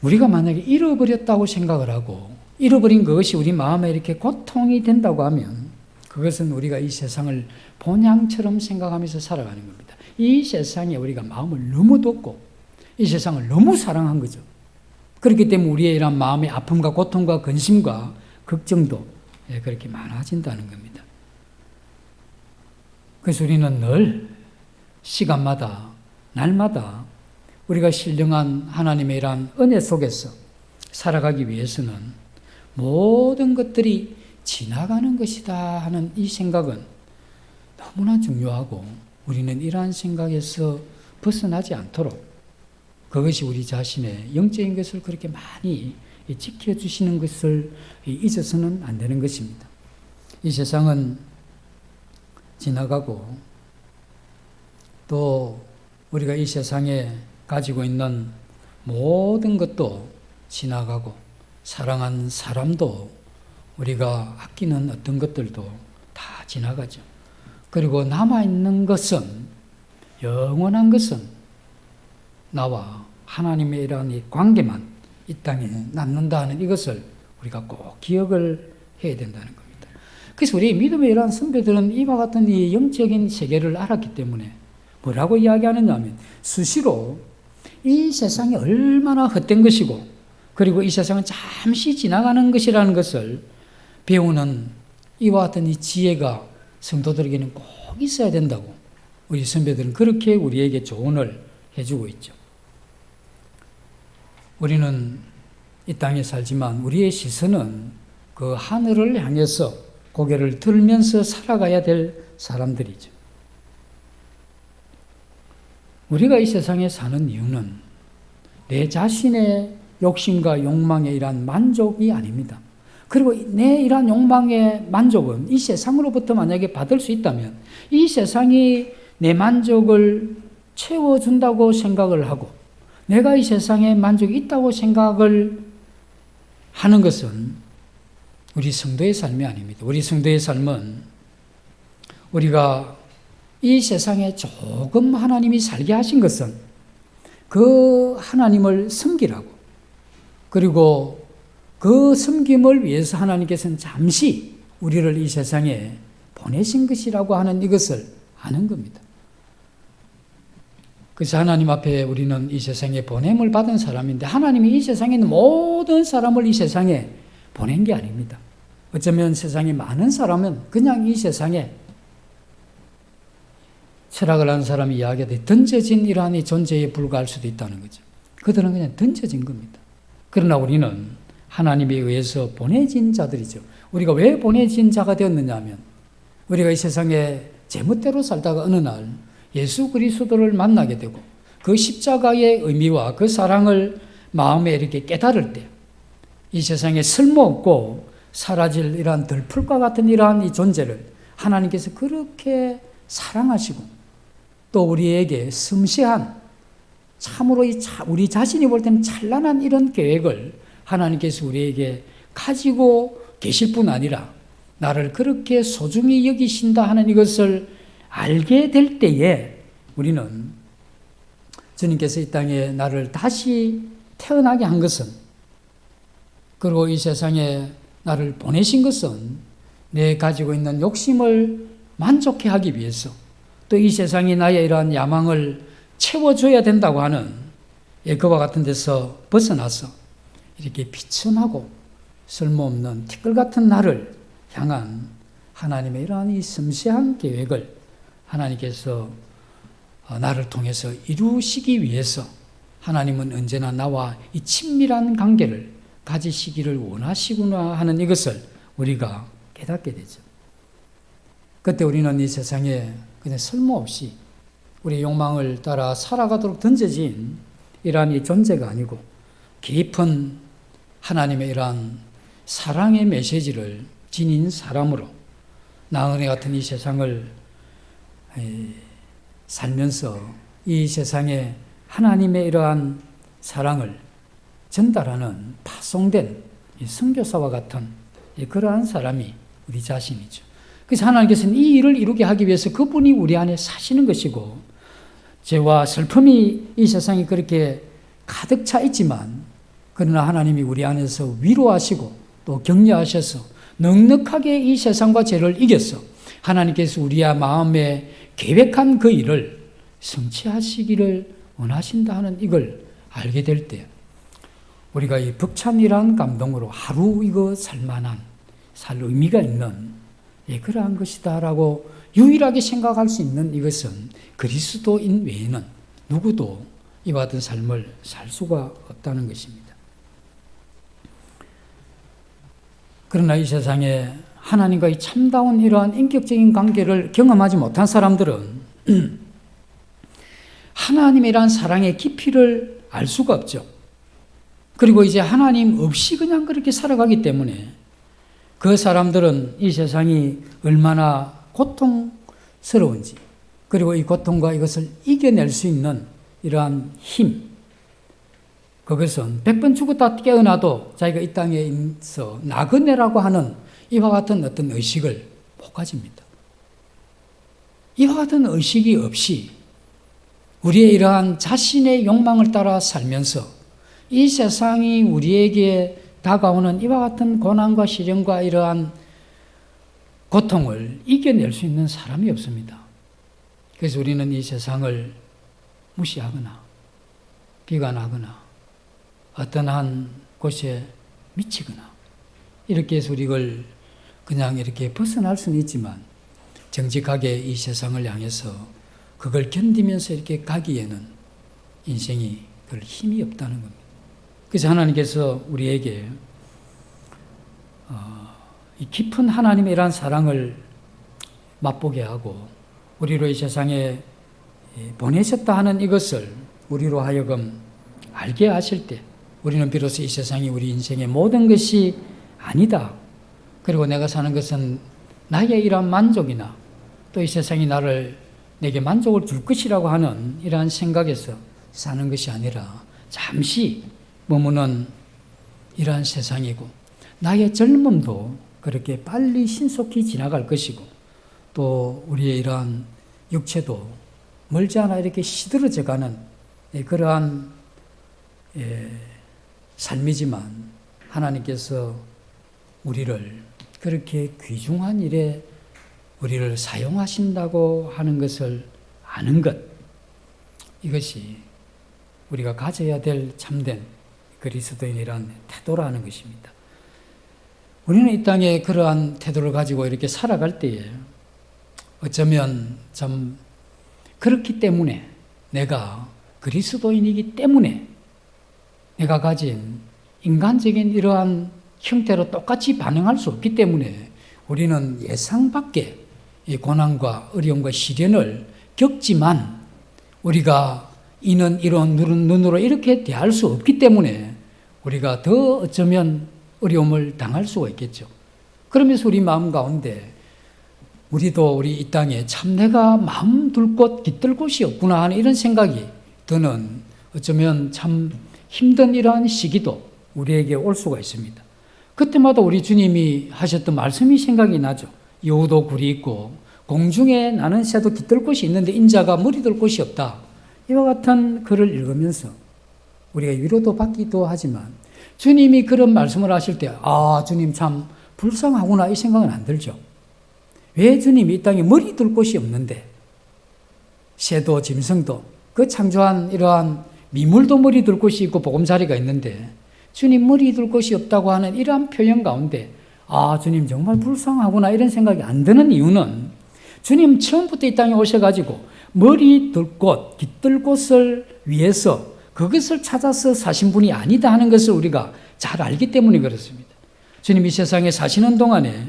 우리가 만약에 잃어버렸다고 생각을 하고 잃어버린 그것이 우리 마음에 이렇게 고통이 된다고 하면 그것은 우리가 이 세상을 본향처럼 생각하면서 살아가는 겁니다. 이 세상에 우리가 마음을 너무 뒀고 이 세상을 너무 사랑한 거죠. 그렇기 때문에 우리의 이런 마음의 아픔과 고통과 근심과 걱정도 그렇게 많아진다는 겁니다. 그래서 우리는 늘 시간마다 날마다 우리가 신령한 하나님의 이러한 은혜 속에서 살아가기 위해서는 모든 것들이 지나가는 것이다 하는 이 생각은 너무나 중요하고 우리는 이러한 생각에서 벗어나지 않도록 그것이 우리 자신의 영적인 것을 그렇게 많이 지켜주시는 것을 잊어서는 안 되는 것입니다. 이 세상은 지나가고 또 우리가 이 세상에 가지고 있는 모든 것도 지나가고 사랑한 사람도 우리가 아끼는 어떤 것들도 다 지나가죠. 그리고 남아있는 것은 영원한 것은 나와 하나님의 이러한 이 관계만 이 땅에 남는다 하는 이것을 우리가 꼭 기억을 해야 된다는 겁니다. 그래서 우리 믿음의 이러한 선배들은 이와 같은 이 영적인 세계를 알았기 때문에 뭐라고 이야기하느냐 하면 수시로 이 세상이 얼마나 헛된 것이고 그리고 이 세상은 잠시 지나가는 것이라는 것을 배우는 이와 같은 이 지혜가 성도들에게는 꼭 있어야 된다고 우리 선배들은 그렇게 우리에게 조언을 해주고 있죠. 우리는 이 땅에 살지만 우리의 시선은 그 하늘을 향해서 고개를 들면서 살아가야 될 사람들이죠. 우리가 이 세상에 사는 이유는 내 자신의 욕심과 욕망에 이러한 만족이 아닙니다. 그리고 내 이러한 욕망의 만족은 이 세상으로부터 만약에 받을 수 있다면 이 세상이 내 만족을 채워준다고 생각을 하고 내가 이 세상에 만족이 있다고 생각을 하는 것은 우리 성도의 삶이 아닙니다. 우리 성도의 삶은 우리가 이 세상에 조금 하나님이 살게 하신 것은 그 하나님을 섬기라고, 그리고 그 섬김을 위해서 하나님께서는 잠시 우리를 이 세상에 보내신 것이라고 하는 이것을 아는 겁니다. 그래서 하나님 앞에 우리는 이 세상에 보냄을 받은 사람인데, 하나님이 이 세상에 있는 모든 사람을 이 세상에 보낸 게 아닙니다. 어쩌면 세상에 많은 사람은 그냥 이 세상에 철학을 하는 사람이 이야기하듯 던져진 이러한 이 존재에 불과할 수도 있다는 거죠. 그들은 그냥 던져진 겁니다. 그러나 우리는 하나님에 의해서 보내진 자들이죠. 우리가 왜 보내진 자가 되었느냐 하면, 우리가 이 세상에 제멋대로 살다가 어느 날 예수 그리스도를 만나게 되고 그 십자가의 의미와 그 사랑을 마음에 이렇게 깨달을 때, 이 세상에 쓸모없고 사라질 이러한 들풀과 같은 이러한 이 존재를 하나님께서 그렇게 사랑하시고 또 우리에게 섬세한, 참으로 우리 자신이 볼 때는 찬란한 이런 계획을 하나님께서 우리에게 가지고 계실 뿐 아니라 나를 그렇게 소중히 여기신다 하는 이것을 알게 될 때에 우리는 주님께서 이 땅에 나를 다시 태어나게 한 것은, 그리고 이 세상에 나를 보내신 것은 내 가지고 있는 욕심을 만족해 하기 위해서, 또 이 세상이 나의 이러한 야망을 채워줘야 된다고 하는 그와 같은 데서 벗어나서 이렇게 비천하고 쓸모없는 티끌 같은 나를 향한 하나님의 이러한 이 섬세한 계획을 하나님께서 나를 통해서 이루시기 위해서 하나님은 언제나 나와 이 친밀한 관계를 가지시기를 원하시구나 하는 이것을 우리가 깨닫게 되죠. 그때 우리는 이 세상에 그냥 쓸모없이 우리 욕망을 따라 살아가도록 던져진 이러한 이 존재가 아니고, 깊은 하나님의 이러한 사랑의 메시지를 지닌 사람으로 나은혜 같은 이 세상을 살면서 이 세상에 하나님의 이러한 사랑을 전달하는 파송된 선교사와 같은 그러한 사람이 우리 자신이죠. 그래서 하나님께서는 이 일을 이루게 하기 위해서 그분이 우리 안에 사시는 것이고, 죄와 슬픔이 이 세상에 그렇게 가득 차 있지만 그러나 하나님이 우리 안에서 위로하시고 또 격려하셔서 넉넉하게 이 세상과 죄를 이겨서 하나님께서 우리의 마음에 계획한 그 일을 성취하시기를 원하신다 하는 이걸 알게 될 때, 우리가 이 벅찬이란 감동으로 하루 이거 살만한, 살 의미가 있는 그러한 것이다라고 유일하게 생각할 수 있는 이것은 그리스도인 외에는 누구도 이와 같은 삶을 살 수가 없다는 것입니다. 그러나 이 세상에 하나님과의 참다운 이러한 인격적인 관계를 경험하지 못한 사람들은 하나님이란 사랑의 깊이를 알 수가 없죠. 그리고 이제 하나님 없이 그냥 그렇게 살아가기 때문에 그 사람들은 이 세상이 얼마나 고통스러운지, 그리고 이 고통과 이것을 이겨낼 수 있는 이러한 힘, 그것은 100번 죽었다 깨어나도 자기가 이 땅에 있어 나그네라고 하는 이와 같은 어떤 의식을 못 가집니다. 이와 같은 의식이 없이 우리의 이러한 자신의 욕망을 따라 살면서 이 세상이 우리에게 다가오는 이와 같은 고난과 시련과 이러한 고통을 이겨낼 수 있는 사람이 없습니다. 그래서 우리는 이 세상을 무시하거나 비관하거나 어떤 한 곳에 미치거나 이렇게 해서 우리를 그냥 이렇게 벗어날 수는 있지만 정직하게 이 세상을 향해서 그걸 견디면서 이렇게 가기에는 인생이 별 힘이 없다는 겁니다. 그래서 하나님께서 우리에게 이 깊은 하나님의 이러한 사랑을 맛보게 하고 우리로 이 세상에 보내셨다 하는 이것을 우리로 하여금 알게 하실 때 우리는 비로소 이 세상이 우리 인생의 모든 것이 아니다. 그리고 내가 사는 것은 나의 이러한 만족이나 또 이 세상이 내게 만족을 줄 것이라고 하는 이러한 생각에서 사는 것이 아니라 잠시 머무는 이러한 세상이고, 나의 젊음도 그렇게 빨리 신속히 지나갈 것이고, 또 우리의 이러한 육체도 멀지 않아 이렇게 시들어져 가는 그러한 삶이지만, 하나님께서 우리를 그렇게 귀중한 일에 우리를 사용하신다고 하는 것을 아는 것, 이것이 우리가 가져야 될 참된 그리스도인이란 태도라는 것입니다. 우리는 이 땅에 그러한 태도를 가지고 이렇게 살아갈 때에 어쩌면 참 그렇기 때문에, 내가 그리스도인이기 때문에 내가 가진 인간적인 이러한 형태로 똑같이 반응할 수 없기 때문에 우리는 예상 밖의 이 고난과 어려움과 시련을 겪지만, 우리가 이는 이런 눈으로 이렇게 대할 수 없기 때문에 우리가 더 어쩌면 어려움을 당할 수가 있겠죠. 그러면서 우리 마음 가운데 우리도 우리 이 땅에 참 내가 마음 둘 곳, 깃들 곳이 없구나 하는 이런 생각이 드는, 어쩌면 참 힘든 이러한 시기도 우리에게 올 수가 있습니다. 그때마다 우리 주님이 하셨던 말씀이 생각이 나죠. 여우도 굴이 있고 공중에 나는 새도 깃들 곳이 있는데 인자가 머리 둘 곳이 없다. 이와 같은 글을 읽으면서 우리가 위로도 받기도 하지만, 주님이 그런 말씀을 하실 때 주님 참 불쌍하구나 이 생각은 안 들죠. 왜 주님이 이 땅에 머리 둘 곳이 없는데, 새도 짐승도 그 창조한 이러한 미물도 머리 둘 곳이 있고 보금자리가 있는데, 주님 머리 둘 곳이 없다고 하는 이러한 표현 가운데 주님 정말 불쌍하구나 이런 생각이 안 드는 이유는, 주님 처음부터 이 땅에 오셔가지고 머리 둘 곳, 깃들 곳을 위해서 그것을 찾아서 사신 분이 아니다 하는 것을 우리가 잘 알기 때문에 그렇습니다. 주님 이 세상에 사시는 동안에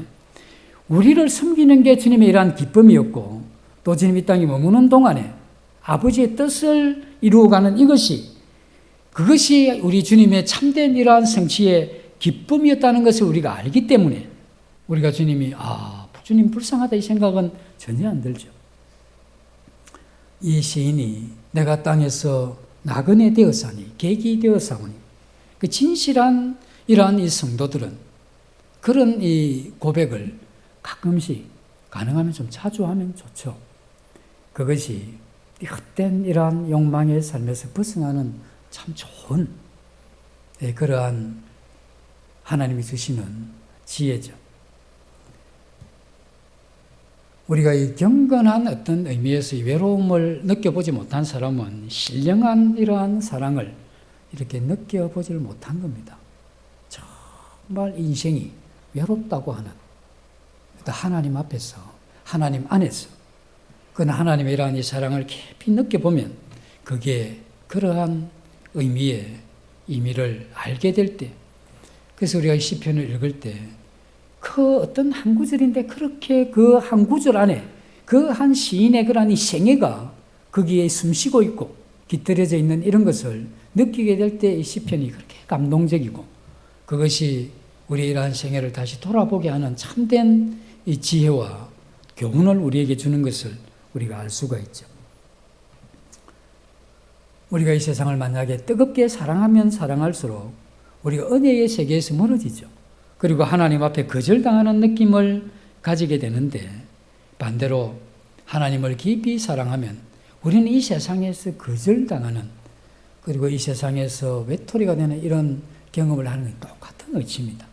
우리를 섬기는 게 주님의 이러한 기쁨이었고, 또 주님 이 땅에 머무는 동안에 아버지의 뜻을 이루어가는 그것이 우리 주님의 참된 이러한 성취의 기쁨이었다는 것을 우리가 알기 때문에 우리가 주님이 주님 불쌍하다 이 생각은 전혀 안 들죠. 이 시인이 내가 땅에서 나그네 되었사니 객이 되었사오니, 그 진실한 이러한 이 성도들은 그런 이 고백을 가끔씩 가능하면 좀 자주 하면 좋죠. 그것이 헛된 이러한 욕망의 삶에서 벗어나는 참 좋은 그러한 하나님이 주시는 지혜죠. 우리가 이 경건한 어떤 의미에서 이 외로움을 느껴보지 못한 사람은 신령한 이러한 사랑을 이렇게 느껴보지를 못한 겁니다. 정말 인생이 외롭다고 하는, 하나님 앞에서, 하나님 안에서 그러나 하나님의 이러한 이 사랑을 깊이 느껴보면 그게 그러한 의미의 의미를 알게 될 때, 그래서 우리가 이 시편을 읽을 때 그 어떤 한 구절인데 그렇게 그 한 구절 안에 그 한 시인의 그러한 이 생애가 거기에 숨쉬고 있고 깃들여져 있는 이런 것을 느끼게 될 때 이 시편이 그렇게 감동적이고, 그것이 우리의 이러한 생애를 다시 돌아보게 하는 참된 이 지혜와 교훈을 우리에게 주는 것을 우리가 알 수가 있죠. 우리가 이 세상을 만약에 뜨겁게 사랑하면 사랑할수록 우리가 은혜의 세계에서 멀어지죠. 그리고 하나님 앞에 거절당하는 느낌을 가지게 되는데, 반대로 하나님을 깊이 사랑하면 우리는 이 세상에서 거절당하는, 그리고 이 세상에서 외톨이가 되는 이런 경험을 하는 게 똑같은 의치입니다.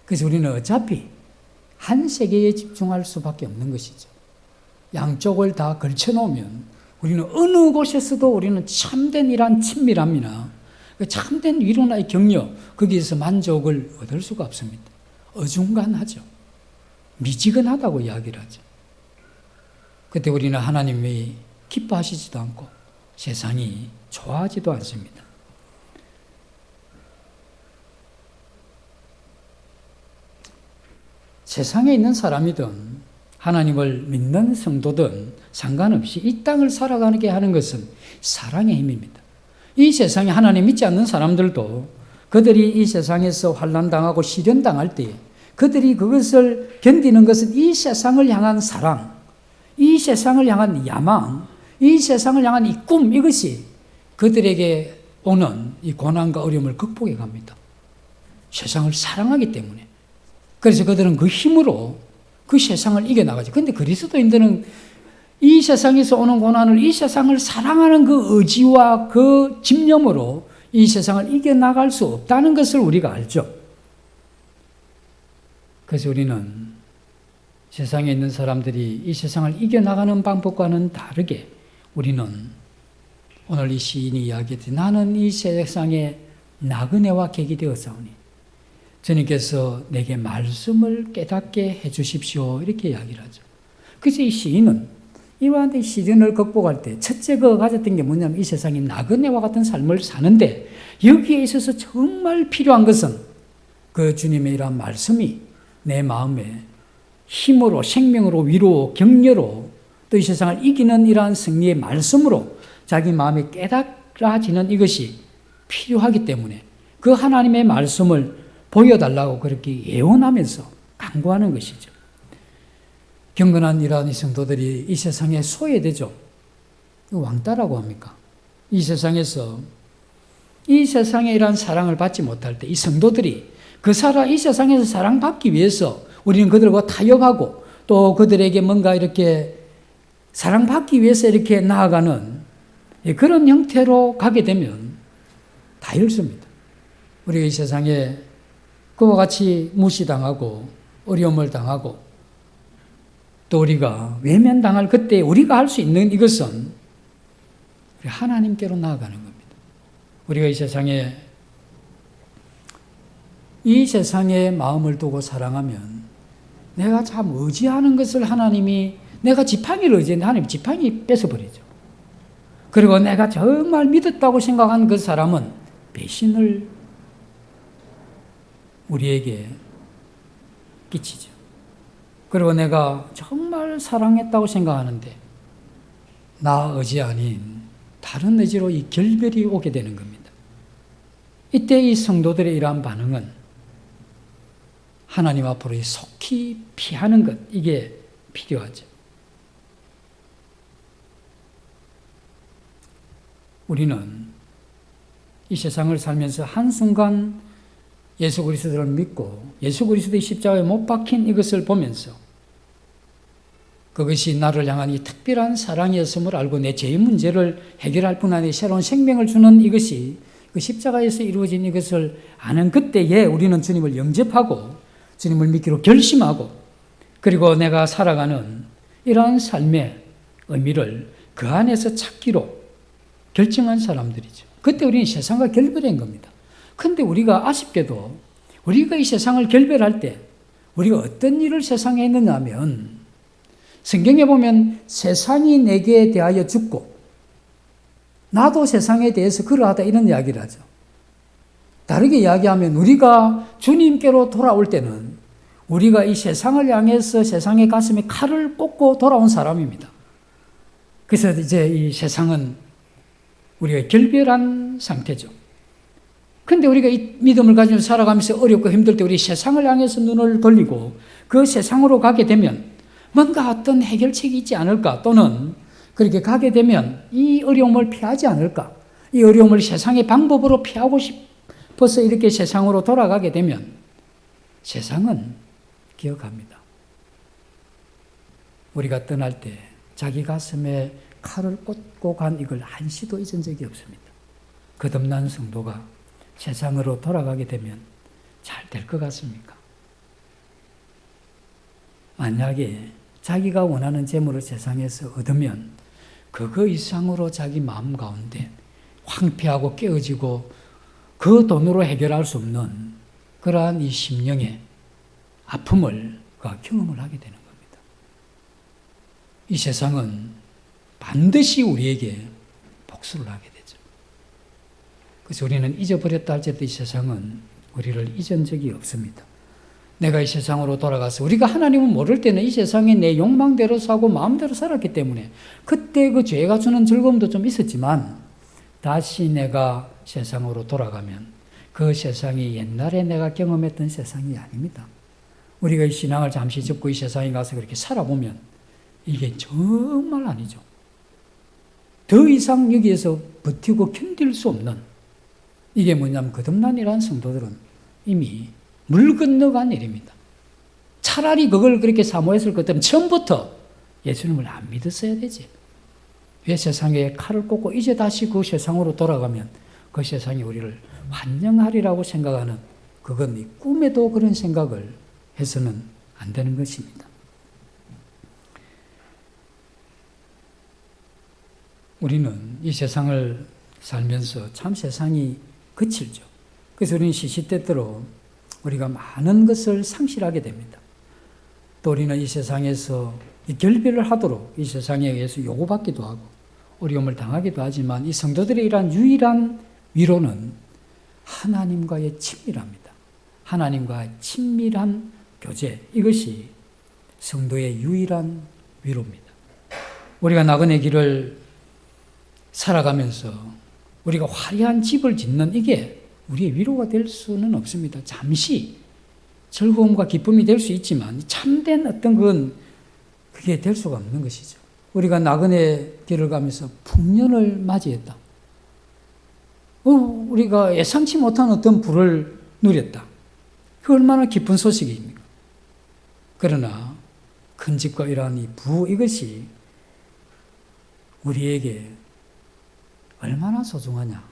그래서 우리는 어차피 한 세계에 집중할 수밖에 없는 것이죠. 양쪽을 다 걸쳐놓으면 우리는 어느 곳에서도 우리는 참된 이러한 친밀함이나 참된 위로나 격려, 거기에서 만족을 얻을 수가 없습니다. 어중간하죠. 미지근하다고 이야기를 하죠. 그때 우리는 하나님이 기뻐하시지도 않고 세상이 좋아하지도 않습니다. 세상에 있는 사람이든 하나님을 믿는 성도든 상관없이 이 땅을 살아가게 하는 것은 사랑의 힘입니다. 이 세상에 하나님 믿지 않는 사람들도 그들이 이 세상에서 환난당하고 시련당할 때 그들이 그것을 견디는 것은 이 세상을 향한 사랑, 이 세상을 향한 야망, 이 세상을 향한 이 꿈, 이것이 그들에게 오는 이 고난과 어려움을 극복해 갑니다. 세상을 사랑하기 때문에. 그래서 그들은 그 힘으로 그 세상을 이겨나가죠. 그런데 그리스도인들은 이 세상에서 오는 고난을 이 세상을 사랑하는 그 의지와 그 집념으로 이 세상을 이겨나갈 수 없다는 것을 우리가 알죠. 그래서 우리는 세상에 있는 사람들이 이 세상을 이겨나가는 방법과는 다르게 우리는 오늘 이 시인이 이야기했듯이 나는 이 세상에 나그네와 객이 되었사오니 주님께서 내게 말씀을 깨닫게 해 주십시오. 이렇게 이야기를 하죠. 그래서 이 시인은 이러한 이 시련을 극복할 때 첫째 그가 가졌던 게 뭐냐면 이 세상에 나그네와 같은 삶을 사는데 여기에 있어서 정말 필요한 것은 그 주님의 이러한 말씀이 내 마음에 힘으로 생명으로 위로 격려로 또 이 세상을 이기는 이러한 승리의 말씀으로 자기 마음에 깨달아지는 이것이 필요하기 때문에 그 하나님의 말씀을 보여달라고 그렇게 예언하면서 강구하는 것이죠. 경건한 이러한 이 성도들이 이 세상에 소외되죠. 왕따라고 합니까? 이 세상에서 이 세상에 이러한 사랑을 받지 못할 때 이 성도들이 이 세상에서 사랑받기 위해서 우리는 그들과 타협하고 또 그들에게 뭔가 이렇게 사랑받기 위해서 이렇게 나아가는 그런 형태로 가게 되면 다 잃습니다. 우리가 이 세상에 그와 같이 무시당하고 어려움을 당하고 또 우리가 외면당할 그때 우리가 할 수 있는 이것은 하나님께로 나아가는 겁니다. 우리가 이 세상에 마음을 두고 사랑하면 내가 참 의지하는 것을 하나님이 내가 지팡이를 의지했는데 하나님 지팡이 뺏어버리죠. 그리고 내가 정말 믿었다고 생각한 그 사람은 배신을 우리에게 끼치죠. 그리고 내가 정말 사랑했다고 생각하는데 나 의지 아닌 다른 의지로 이 결별이 오게 되는 겁니다. 이때 이 성도들의 이러한 반응은 하나님 앞으로 속히 피하는 것, 이게 필요하죠. 우리는 이 세상을 살면서 한순간 예수 그리스도를 믿고 예수 그리스도의 십자가에 못 박힌 이것을 보면서 그것이 나를 향한 이 특별한 사랑이었음을 알고 내 죄의 문제를 해결할 뿐 아니라 새로운 생명을 주는 이것이 그 십자가에서 이루어진 이것을 아는 그때에 우리는 주님을 영접하고 주님을 믿기로 결심하고 그리고 내가 살아가는 이러한 삶의 의미를 그 안에서 찾기로 결정한 사람들이죠. 그때 우리는 세상과 결별한 겁니다. 그런데 우리가 아쉽게도 우리가 이 세상을 결별할 때 우리가 어떤 일을 세상에 했느냐 하면 성경에 보면 세상이 내게 대하여 죽고 나도 세상에 대해서 그러하다 이런 이야기를 하죠. 다르게 이야기하면 우리가 주님께로 돌아올 때는 우리가 이 세상을 향해서 세상의 가슴에 칼을 꽂고 돌아온 사람입니다. 그래서 이제 이 세상은 우리가 결별한 상태죠. 근데 우리가 이 믿음을 가지고 살아가면서 어렵고 힘들 때 우리 세상을 향해서 눈을 돌리고 그 세상으로 가게 되면 뭔가 어떤 해결책이 있지 않을까 또는 그렇게 가게 되면 이 어려움을 피하지 않을까 이 어려움을 세상의 방법으로 피하고 싶어서 이렇게 세상으로 돌아가게 되면 세상은 기억합니다. 우리가 떠날 때 자기 가슴에 칼을 꽂고 간 이걸 한시도 잊은 적이 없습니다. 거듭난 성도가 세상으로 돌아가게 되면 잘 될 것 같습니까? 만약에 자기가 원하는 재물을 세상에서 얻으면 그거 이상으로 자기 마음 가운데 황폐하고 깨어지고 그 돈으로 해결할 수 없는 그러한 이 심령의 아픔을 경험을 하게 되는 겁니다. 이 세상은 반드시 우리에게 복수를 하게 되죠. 그래서 우리는 잊어버렸다 할지라도 이 세상은 우리를 잊은 적이 없습니다. 내가 이 세상으로 돌아가서 우리가 하나님을 모를 때는 이 세상에 내 욕망대로 사고 마음대로 살았기 때문에 그때 그 죄가 주는 즐거움도 좀 있었지만 다시 내가 세상으로 돌아가면 그 세상이 옛날에 내가 경험했던 세상이 아닙니다. 우리가 이 신앙을 잠시 접고 이 세상에 가서 그렇게 살아보면 이게 정말 아니죠. 더 이상 여기에서 버티고 견딜 수 없는 이게 뭐냐면 거듭난이라는 성도들은 이미 물 건너간 일입니다. 차라리 그걸 그렇게 사모했을 것 같으면 처음부터 예수님을 안 믿었어야 되지. 왜 세상에 칼을 꽂고 이제 다시 그 세상으로 돌아가면 그 세상이 우리를 환영하리라고 생각하는, 그건 이 꿈에도 그런 생각을 해서는 안 되는 것입니다. 우리는 이 세상을 살면서 참 세상이 거칠죠. 그래서 우리는 시시때때로 우리가 많은 것을 상실하게 됩니다. 또 우리는 이 세상에서 이 결별을 하도록 이 세상에 의해서 요구받기도 하고 어려움을 당하기도 하지만, 이 성도들의 이러한 유일한 위로는 하나님과의 친밀함입니다. 하나님과의 친밀한 교제, 이것이 성도의 유일한 위로입니다. 우리가 나그네 길을 살아가면서 우리가 화려한 집을 짓는 이게 우리의 위로가 될 수는 없습니다. 잠시 즐거움과 기쁨이 될 수 있지만 참된 어떤 건 그게 될 수가 없는 것이죠. 우리가 나그네 길을 가면서 풍년을 맞이했다. 우리가 예상치 못한 어떤 불을 누렸다. 그 얼마나 기쁜 소식입니까? 그러나 큰 집과 이러한 이 부, 이것이 우리에게 얼마나 소중하냐.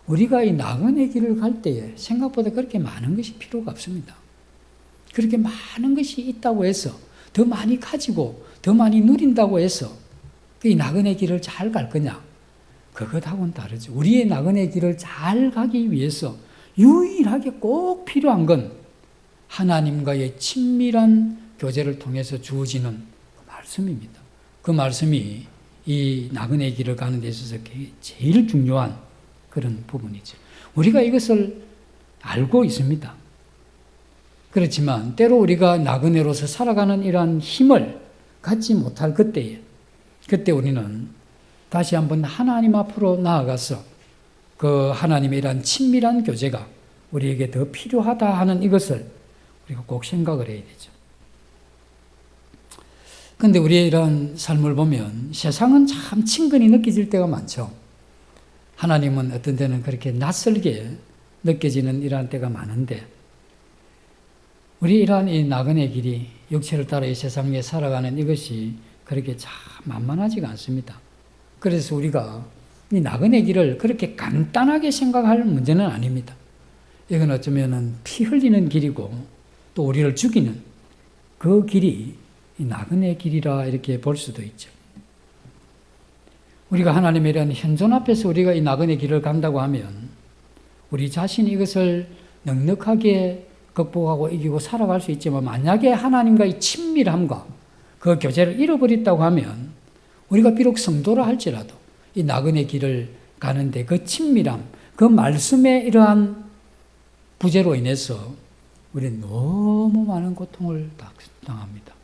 우리가 이 나그네 길을 갈 때에 생각보다 그렇게 많은 것이 필요가 없습니다. 그렇게 많은 것이 있다고 해서 더 많이 가지고 더 많이 누린다고 해서 이 나그네 길을 잘 갈 거냐? 그것하고는 다르죠. 우리의 나그네 길을 잘 가기 위해서 유일하게 꼭 필요한 건 하나님과의 친밀한 교제를 통해서 주어지는 그 말씀입니다. 그 말씀이 이 나그네 길을 가는 데 있어서 제일 중요한 그런 부분이죠. 우리가 이것을 알고 있습니다. 그렇지만 때로 우리가 나그네로서 살아가는 이러한 힘을 갖지 못할 그때 우리는 다시 한번 하나님 앞으로 나아가서 그 하나님의 이러한 친밀한 교제가 우리에게 더 필요하다 하는 이것을 우리가 꼭 생각을 해야 되죠. 그런데 우리의 이런 삶을 보면 세상은 참 친근히 느껴질 때가 많죠. 하나님은 어떤 때는 그렇게 낯설게 느껴지는 이러한 때가 많은데, 우리 이러한 이 나그네 길이 육체를 따라 이 세상에 살아가는 이것이 그렇게 참 만만하지가 않습니다. 그래서 우리가 이 나그네 길을 그렇게 간단하게 생각할 문제는 아닙니다. 이건 어쩌면은 피 흘리는 길이고 또 우리를 죽이는 그 길이 이 나그네 길이라 이렇게 볼 수도 있죠. 우리가 하나님에 대한 현존 앞에서 우리가 이 나그네 길을 간다고 하면 우리 자신이 이것을 넉넉하게 극복하고 이기고 살아갈 수 있지만, 만약에 하나님과의 친밀함과 그 교제를 잃어버렸다고 하면 우리가 비록 성도라 할지라도 이 나그네 길을 가는데 그 친밀함, 그 말씀의 이러한 부재로 인해서 우리는 너무 많은 고통을 당합니다.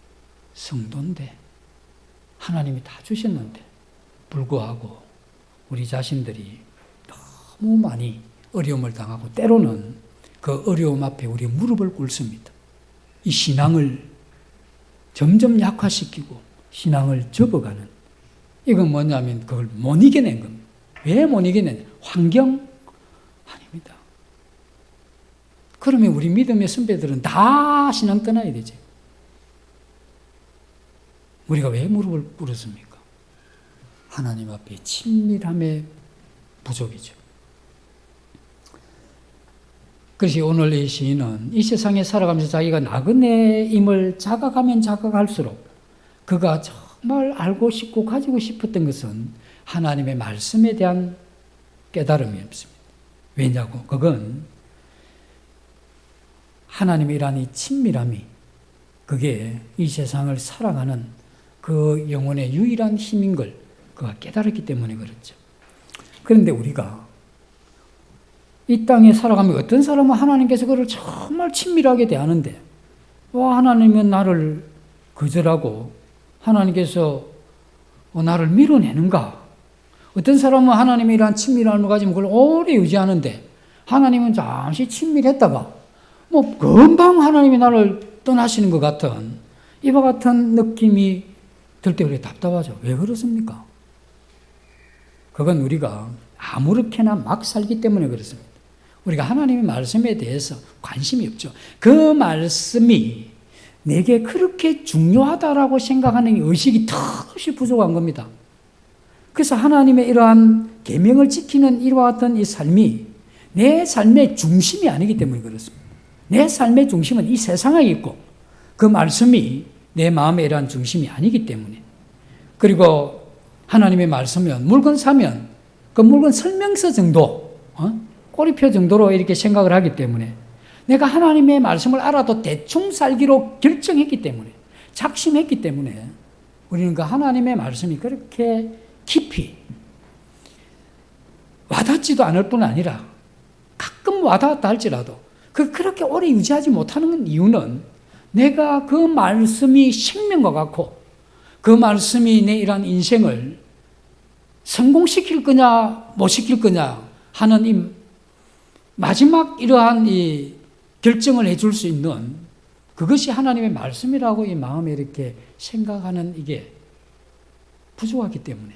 성도인데 하나님이 다 주셨는데 불구하고 우리 자신들이 너무 많이 어려움을 당하고 때로는 그 어려움 앞에 우리 무릎을 꿇습니다. 이 신앙을 점점 약화시키고 신앙을 접어가는, 이건 뭐냐면 그걸 못 이겨낸 겁니다. 왜 못 이겨낸? 환경? 아닙니다. 그러면 우리 믿음의 선배들은 다 신앙 떠나야 되지. 우리가 왜 무릎을 꿇었습니까? 하나님 앞에 친밀함의 부족이죠. 그래서 오늘 이 시인은 이 세상에 살아가면서 자기가 나그네임을 자각하면 자각할수록 그가 정말 알고 싶고 가지고 싶었던 것은 하나님의 말씀에 대한 깨달음이었습니다. 왜냐고? 그건 하나님의 이러한 이 친밀함이 그게 이 세상을 살아가는 그 영혼의 유일한 힘인 걸 그가 깨달았기 때문에 그렇죠. 그런데 우리가 이 땅에 살아가면 어떤 사람은 하나님께서 그를 정말 친밀하게 대하는데, 와, 하나님은 나를 거절하고 하나님께서 나를 밀어내는가? 어떤 사람은 하나님의 이러한 친밀함을 가지면 그걸 오래 유지하는데, 하나님은 잠시 친밀했다가 금방 하나님이 나를 떠나시는 것 같은 이와 같은 느낌이 들 때 우리 답답하죠. 왜 그렇습니까? 그건 우리가 아무렇게나 막 살기 때문에 그렇습니다. 우리가 하나님의 말씀에 대해서 관심이 없죠. 그 말씀이 내게 그렇게 중요하다라고 생각하는 의식이 턱없이 부족한 겁니다. 그래서 하나님의 이러한 계명을 지키는 이와 같은 이 삶이 내 삶의 중심이 아니기 때문에 그렇습니다. 내 삶의 중심은 이 세상에 있고 그 말씀이 내 마음의 이러한 중심이 아니기 때문에. 그리고 하나님의 말씀은 물건 사면 그 물건 설명서 정도, 꼬리표 정도로 이렇게 생각을 하기 때문에 내가 하나님의 말씀을 알아도 대충 살기로 결정했기 때문에, 작심했기 때문에 우리는 그 하나님의 말씀이 그렇게 깊이 와닿지도 않을 뿐 아니라 가끔 와닿았다 할지라도 그렇게 오래 유지하지 못하는 이유는 내가 그 말씀이 생명과 같고 그 말씀이 내 이러한 인생을 성공시킬 거냐 못 시킬 거냐 하는 이 마지막 이러한 이 결정을 해줄 수 있는 그것이 하나님의 말씀이라고 이 마음에 이렇게 생각하는 이게 부족하기 때문에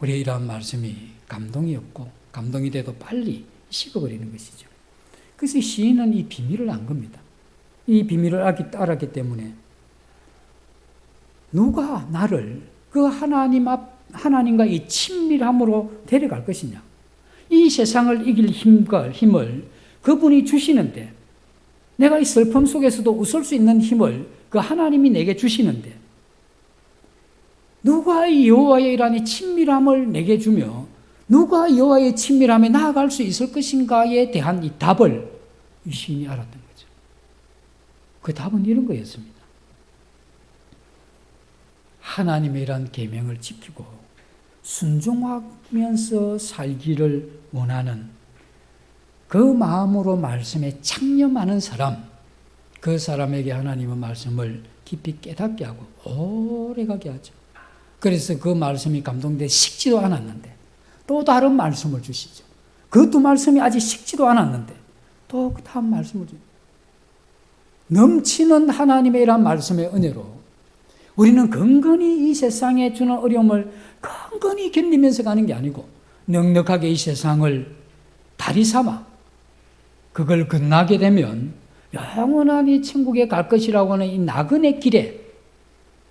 우리의 이러한 말씀이 감동이 없고 감동이 돼도 빨리 식어버리는 것이죠. 그래서 시인은 이 비밀을 안 겁니다. 이 비밀을 알았기 때문에 누가 나를 그 하나님과 이 친밀함으로 데려갈 것이냐. 이 세상을 이길 힘을 그분이 주시는데 내가 이 슬픔 속에서도 웃을 수 있는 힘을 그 하나님이 내게 주시는데 누가 이 여호와의 이러한 친밀함을 내게 주며 누가 여호와의 친밀함에 나아갈 수 있을 것인가에 대한 이 답을 이 시인이 알았던 거죠. 그 답은 이런 거였습니다. 하나님의 이러한 계명을 지키고 순종하면서 살기를 원하는 그 마음으로 말씀에 창념하는 사람, 그 사람에게 하나님의 말씀을 깊이 깨닫게 하고 오래가게 하죠. 그래서 그 말씀이 감동돼 식지도 않았는데 또 다른 말씀을 주시죠. 그 두 말씀이 아직 식지도 않았는데 또 그 다음 말씀을 주죠. 넘치는 하나님의 이러한 말씀의 은혜로 우리는 근근히 이 세상에 주는 어려움을 근근히 견디면서 가는 게 아니고 넉넉하게 이 세상을 다리 삼아 그걸 건너게 되면 영원한 이 천국에 갈 것이라고 하는 이 나그네 길에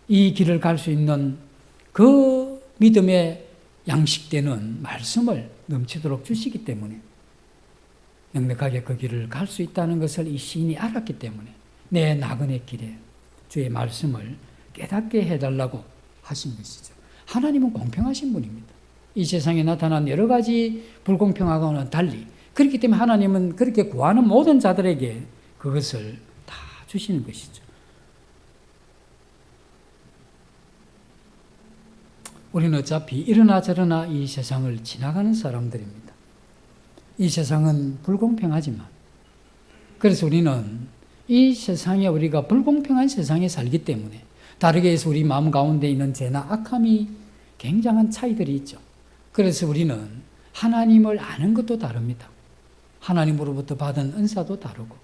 이 길을 갈 수 있는 그 믿음에 양식되는 말씀을 넘치도록 주시기 때문에 넉넉하게 그 길을 갈 수 있다는 것을 이 시인이 알았기 때문에 내 나그네 길에 주의 말씀을 깨닫게 해달라고 하신 것이죠. 하나님은 공평하신 분입니다. 이 세상에 나타난 여러 가지 불공평하고는 달리 그렇기 때문에 하나님은 그렇게 구하는 모든 자들에게 그것을 다 주시는 것이죠. 우리는 어차피 이러나 저러나 이 세상을 지나가는 사람들입니다. 이 세상은 불공평하지만 그래서 우리는 이 세상에 우리가 불공평한 세상에 살기 때문에 다르게 해서 우리 마음 가운데 있는 죄나 악함이 굉장한 차이들이 있죠. 그래서 우리는 하나님을 아는 것도 다릅니다. 하나님으로부터 받은 은사도 다르고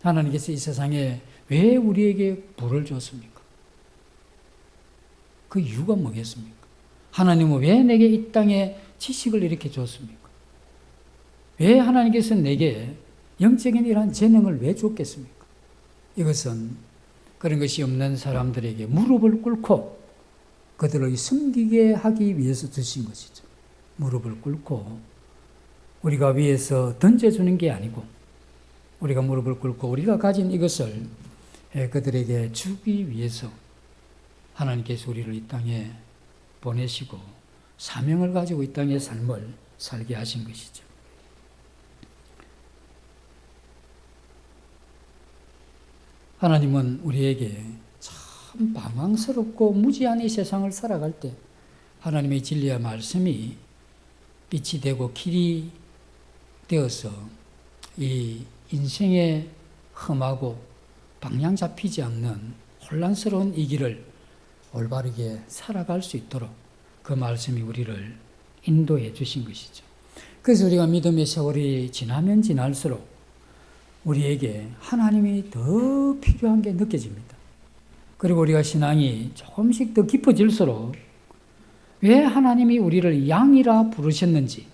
하나님께서 이 세상에 왜 우리에게 불을 줬습니까? 그 이유가 뭐겠습니까? 하나님은 왜 내게 이 땅에 지식을 이렇게 줬습니까? 왜 하나님께서 내게 영적인 이러한 재능을 왜 줬겠습니까? 이것은 그런 것이 없는 사람들에게 무릎을 꿇고 그들을 섬기게 하기 위해서 주신 것이죠. 무릎을 꿇고 우리가 위에서 던져주는 게 아니고 우리가 무릎을 꿇고 우리가 가진 이것을 그들에게 주기 위해서 하나님께서 우리를 이 땅에 보내시고 사명을 가지고 이 땅의 삶을 살게 하신 것이죠. 하나님은 우리에게 참 방황스럽고 무지한 이 세상을 살아갈 때 하나님의 진리와 말씀이 빛이 되고 길이 되어서 이 인생의 험하고 방향 잡히지 않는 혼란스러운 이 길을 올바르게 살아갈 수 있도록 그 말씀이 우리를 인도해 주신 것이죠. 그래서 우리가 믿음의 세월이 지나면 지날수록 우리에게 하나님이 더 필요한 게 느껴집니다. 그리고 우리가 신앙이 조금씩 더 깊어질수록 왜 하나님이 우리를 양이라 부르셨는지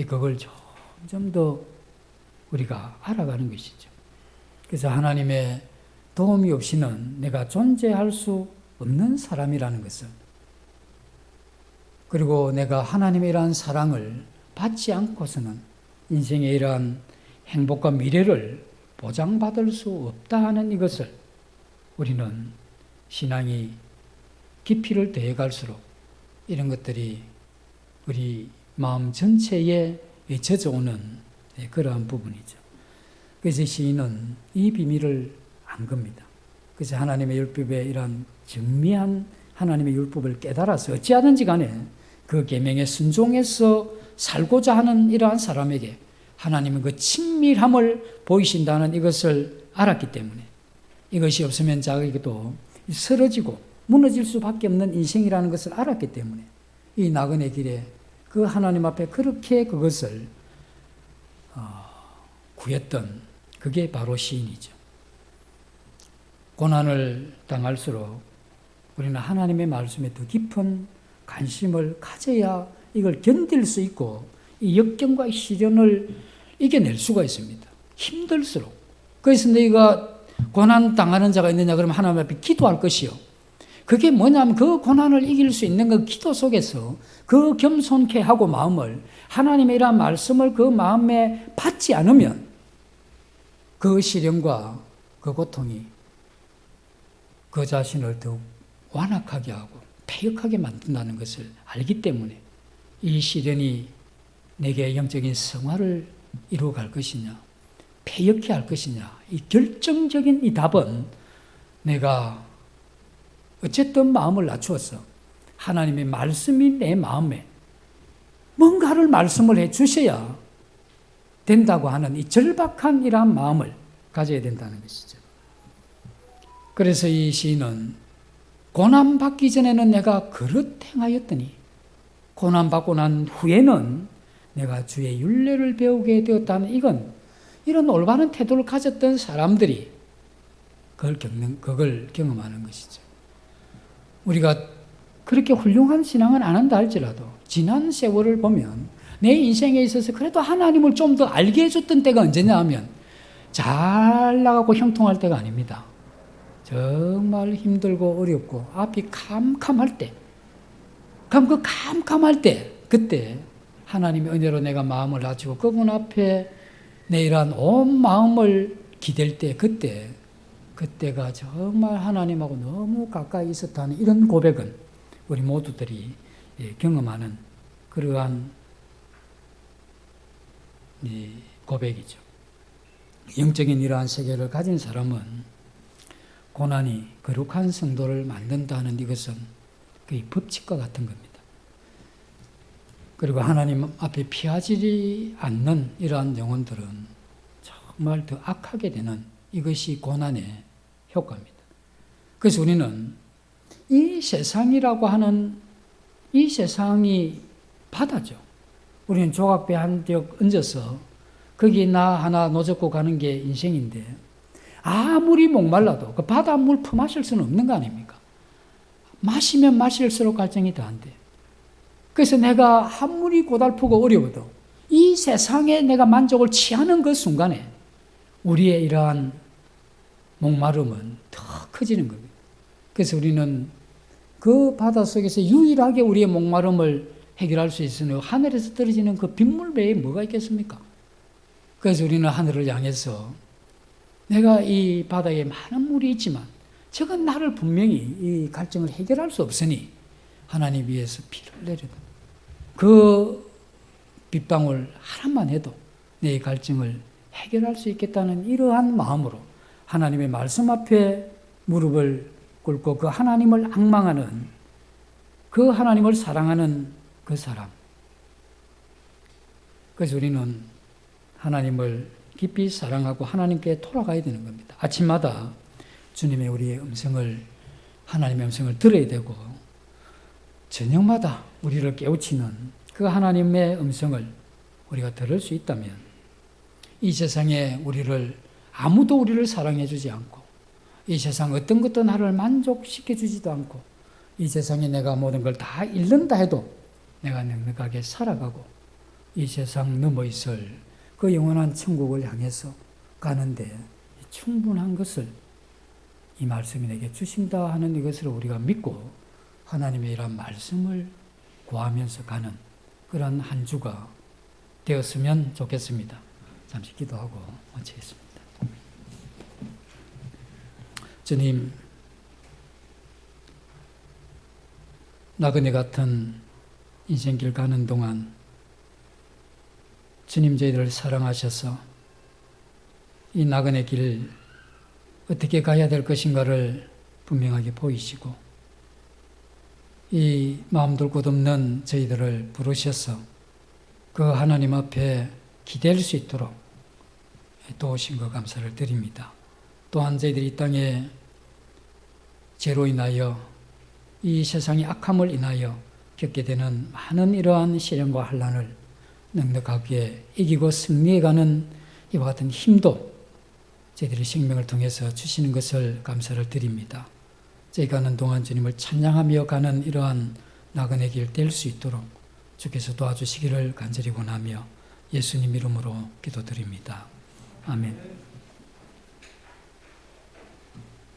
그걸 점점 더 우리가 알아가는 것이죠. 그래서 하나님의 도움이 없이는 내가 존재할 수 없는 사람이라는 것을, 그리고 내가 하나님의 이러한 사랑을 받지 않고서는 인생의 이러한 행복과 미래를 보장받을 수 없다 하는 이것을 우리는 신앙이 깊이를 더해갈수록 이런 것들이 우리 마음 전체에 젖어오는 그러한 부분이죠. 그래서 시인은 이 비밀을 안 겁니다. 그래서 하나님의 율법의 이러한 정미한 하나님의 율법을 깨달아서 어찌하든지 간에 그 계명에 순종해서 살고자 하는 이러한 사람에게 하나님은 그 친밀함을 보이신다는 이것을 알았기 때문에, 이것이 없으면 자기도 쓰러지고 무너질 수밖에 없는 인생이라는 것을 알았기 때문에 이 나그네 길에 그 하나님 앞에 그렇게 그것을 구했던 그게 바로 시인이죠. 고난을 당할수록 우리는 하나님의 말씀에 더 깊은 관심을 가져야 이걸 견딜 수 있고 이 역경과 시련을 이겨낼 수가 있습니다. 힘들수록. 그래서 너희가 고난 당하는 자가 있느냐 그러면 하나님 앞에 기도할 것이요. 그게 뭐냐면 그 고난을 이길 수 있는 그 기도 속에서 그 겸손케 하고 마음을 하나님의 이러한 말씀을 그 마음에 받지 않으면 그 시련과 그 고통이 그 자신을 더욱 완악하게 하고 패역하게 만든다는 것을 알기 때문에 이 시련이 내게 영적인 성화를 이루어갈 것이냐, 패역해 할 것이냐, 이 결정적인 이 답은 내가 어쨌든 마음을 낮추어서 하나님의 말씀이 내 마음에 뭔가를 말씀을 해 주셔야 된다고 하는 이 절박한 이러한 마음을 가져야 된다는 것이죠. 그래서 이 시인은 고난받기 전에는 내가 그릇 행하였더니 고난받고 난 후에는 내가 주의 율례를 배우게 되었다는 이런 올바른 태도를 가졌던 사람들이 그걸 경험하는 것이죠. 우리가 그렇게 훌륭한 신앙은 안 한다 할지라도 지난 세월을 보면 내 인생에 있어서 그래도 하나님을 좀 더 알게 해줬던 때가 언제냐 하면 잘 나가고 형통할 때가 아닙니다. 정말 힘들고 어렵고 앞이 캄캄할 때, 그럼 그 캄캄할 때 그때 하나님의 은혜로 내가 마음을 낮추고 그분 앞에 내 이러한 온 마음을 기댈 때 그때가 정말 하나님하고 너무 가까이 있었다는 이런 고백은 우리 모두들이 경험하는 그러한 고백이죠. 영적인 이러한 세계를 가진 사람은 고난이 거룩한 성도를 만든다는 이것은 거의 법칙과 같은 겁니다. 그리고 하나님 앞에 피하지 않는 이러한 영혼들은 정말 더 악하게 되는 이것이 고난의 효과입니다. 그래서 우리는 이 세상이라고 하는 이 세상이 바다죠. 우리는 조각배 한 쪽 얹어서 거기 나 하나 노젓고 가는 게 인생인데 아무리 목말라도 그 바닷물 퍼마실 수는 없는 거 아닙니까? 마시면 마실수록 갈증이 더한데, 그래서 내가 아무리 고달프고 어려워도 이 세상에 내가 만족을 취하는 그 순간에 우리의 이러한 목마름은 더 커지는 겁니다. 그래서 우리는 그 바닷속에서 유일하게 우리의 목마름을 해결할 수 있으니 하늘에서 떨어지는 그 빗물 외에 뭐가 있겠습니까? 그래서 우리는 하늘을 향해서 내가 이 바다에 많은 물이 있지만 저건 나를 분명히 이 갈증을 해결할 수 없으니 하나님 위에서 피를 내려다. 그 빗방울 하나만 해도 내 갈증을 해결할 수 있겠다는 이러한 마음으로 하나님의 말씀 앞에 무릎을 꿇고 그 하나님을 앙망하는, 그 하나님을 사랑하는 그 사람. 그래서 우리는 하나님을 깊이 사랑하고 하나님께 돌아가야 되는 겁니다. 아침마다 주님의 우리의 음성을, 하나님의 음성을 들어야 되고 저녁마다 우리를 깨우치는 그 하나님의 음성을 우리가 들을 수 있다면 이 세상에 아무도 우리를 사랑해 주지 않고 이 세상 어떤 것도 나를 만족시켜 주지도 않고 이 세상에 내가 모든 걸 다 잃는다 해도 내가 넉넉하게 살아가고 이 세상 넘어 있을 그 영원한 천국을 향해서 가는데 충분한 것을 이 말씀이 내게 주신다 하는 이것을 우리가 믿고 하나님의 이런 말씀을 구하면서 가는 그런 한 주가 되었으면 좋겠습니다. 잠시 기도하고 마치겠습니다. 주님, 나그네 같은 인생길 가는 동안 주님 저희들을 사랑하셔서 이 나그네 길 어떻게 가야 될 것인가를 분명하게 보이시고 이 마음둘 곳 없는 저희들을 부르셔서 그 하나님 앞에 기댈 수 있도록 도우신 것 감사를 드립니다. 또한 저희들이 이 땅에 죄로 인하여 이 세상의 악함을 인하여 겪게 되는 많은 이러한 시련과 환난을 넉넉하게 이기고 승리해가는 이와 같은 힘도 저희들의 생명을 통해서 주시는 것을 감사를 드립니다. 저희가 가는 동안 주님을 찬양하며 가는 이러한 나그네 길 될 수 있도록 주께서 도와주시기를 간절히 원하며 예수님 이름으로 기도드립니다. 아멘.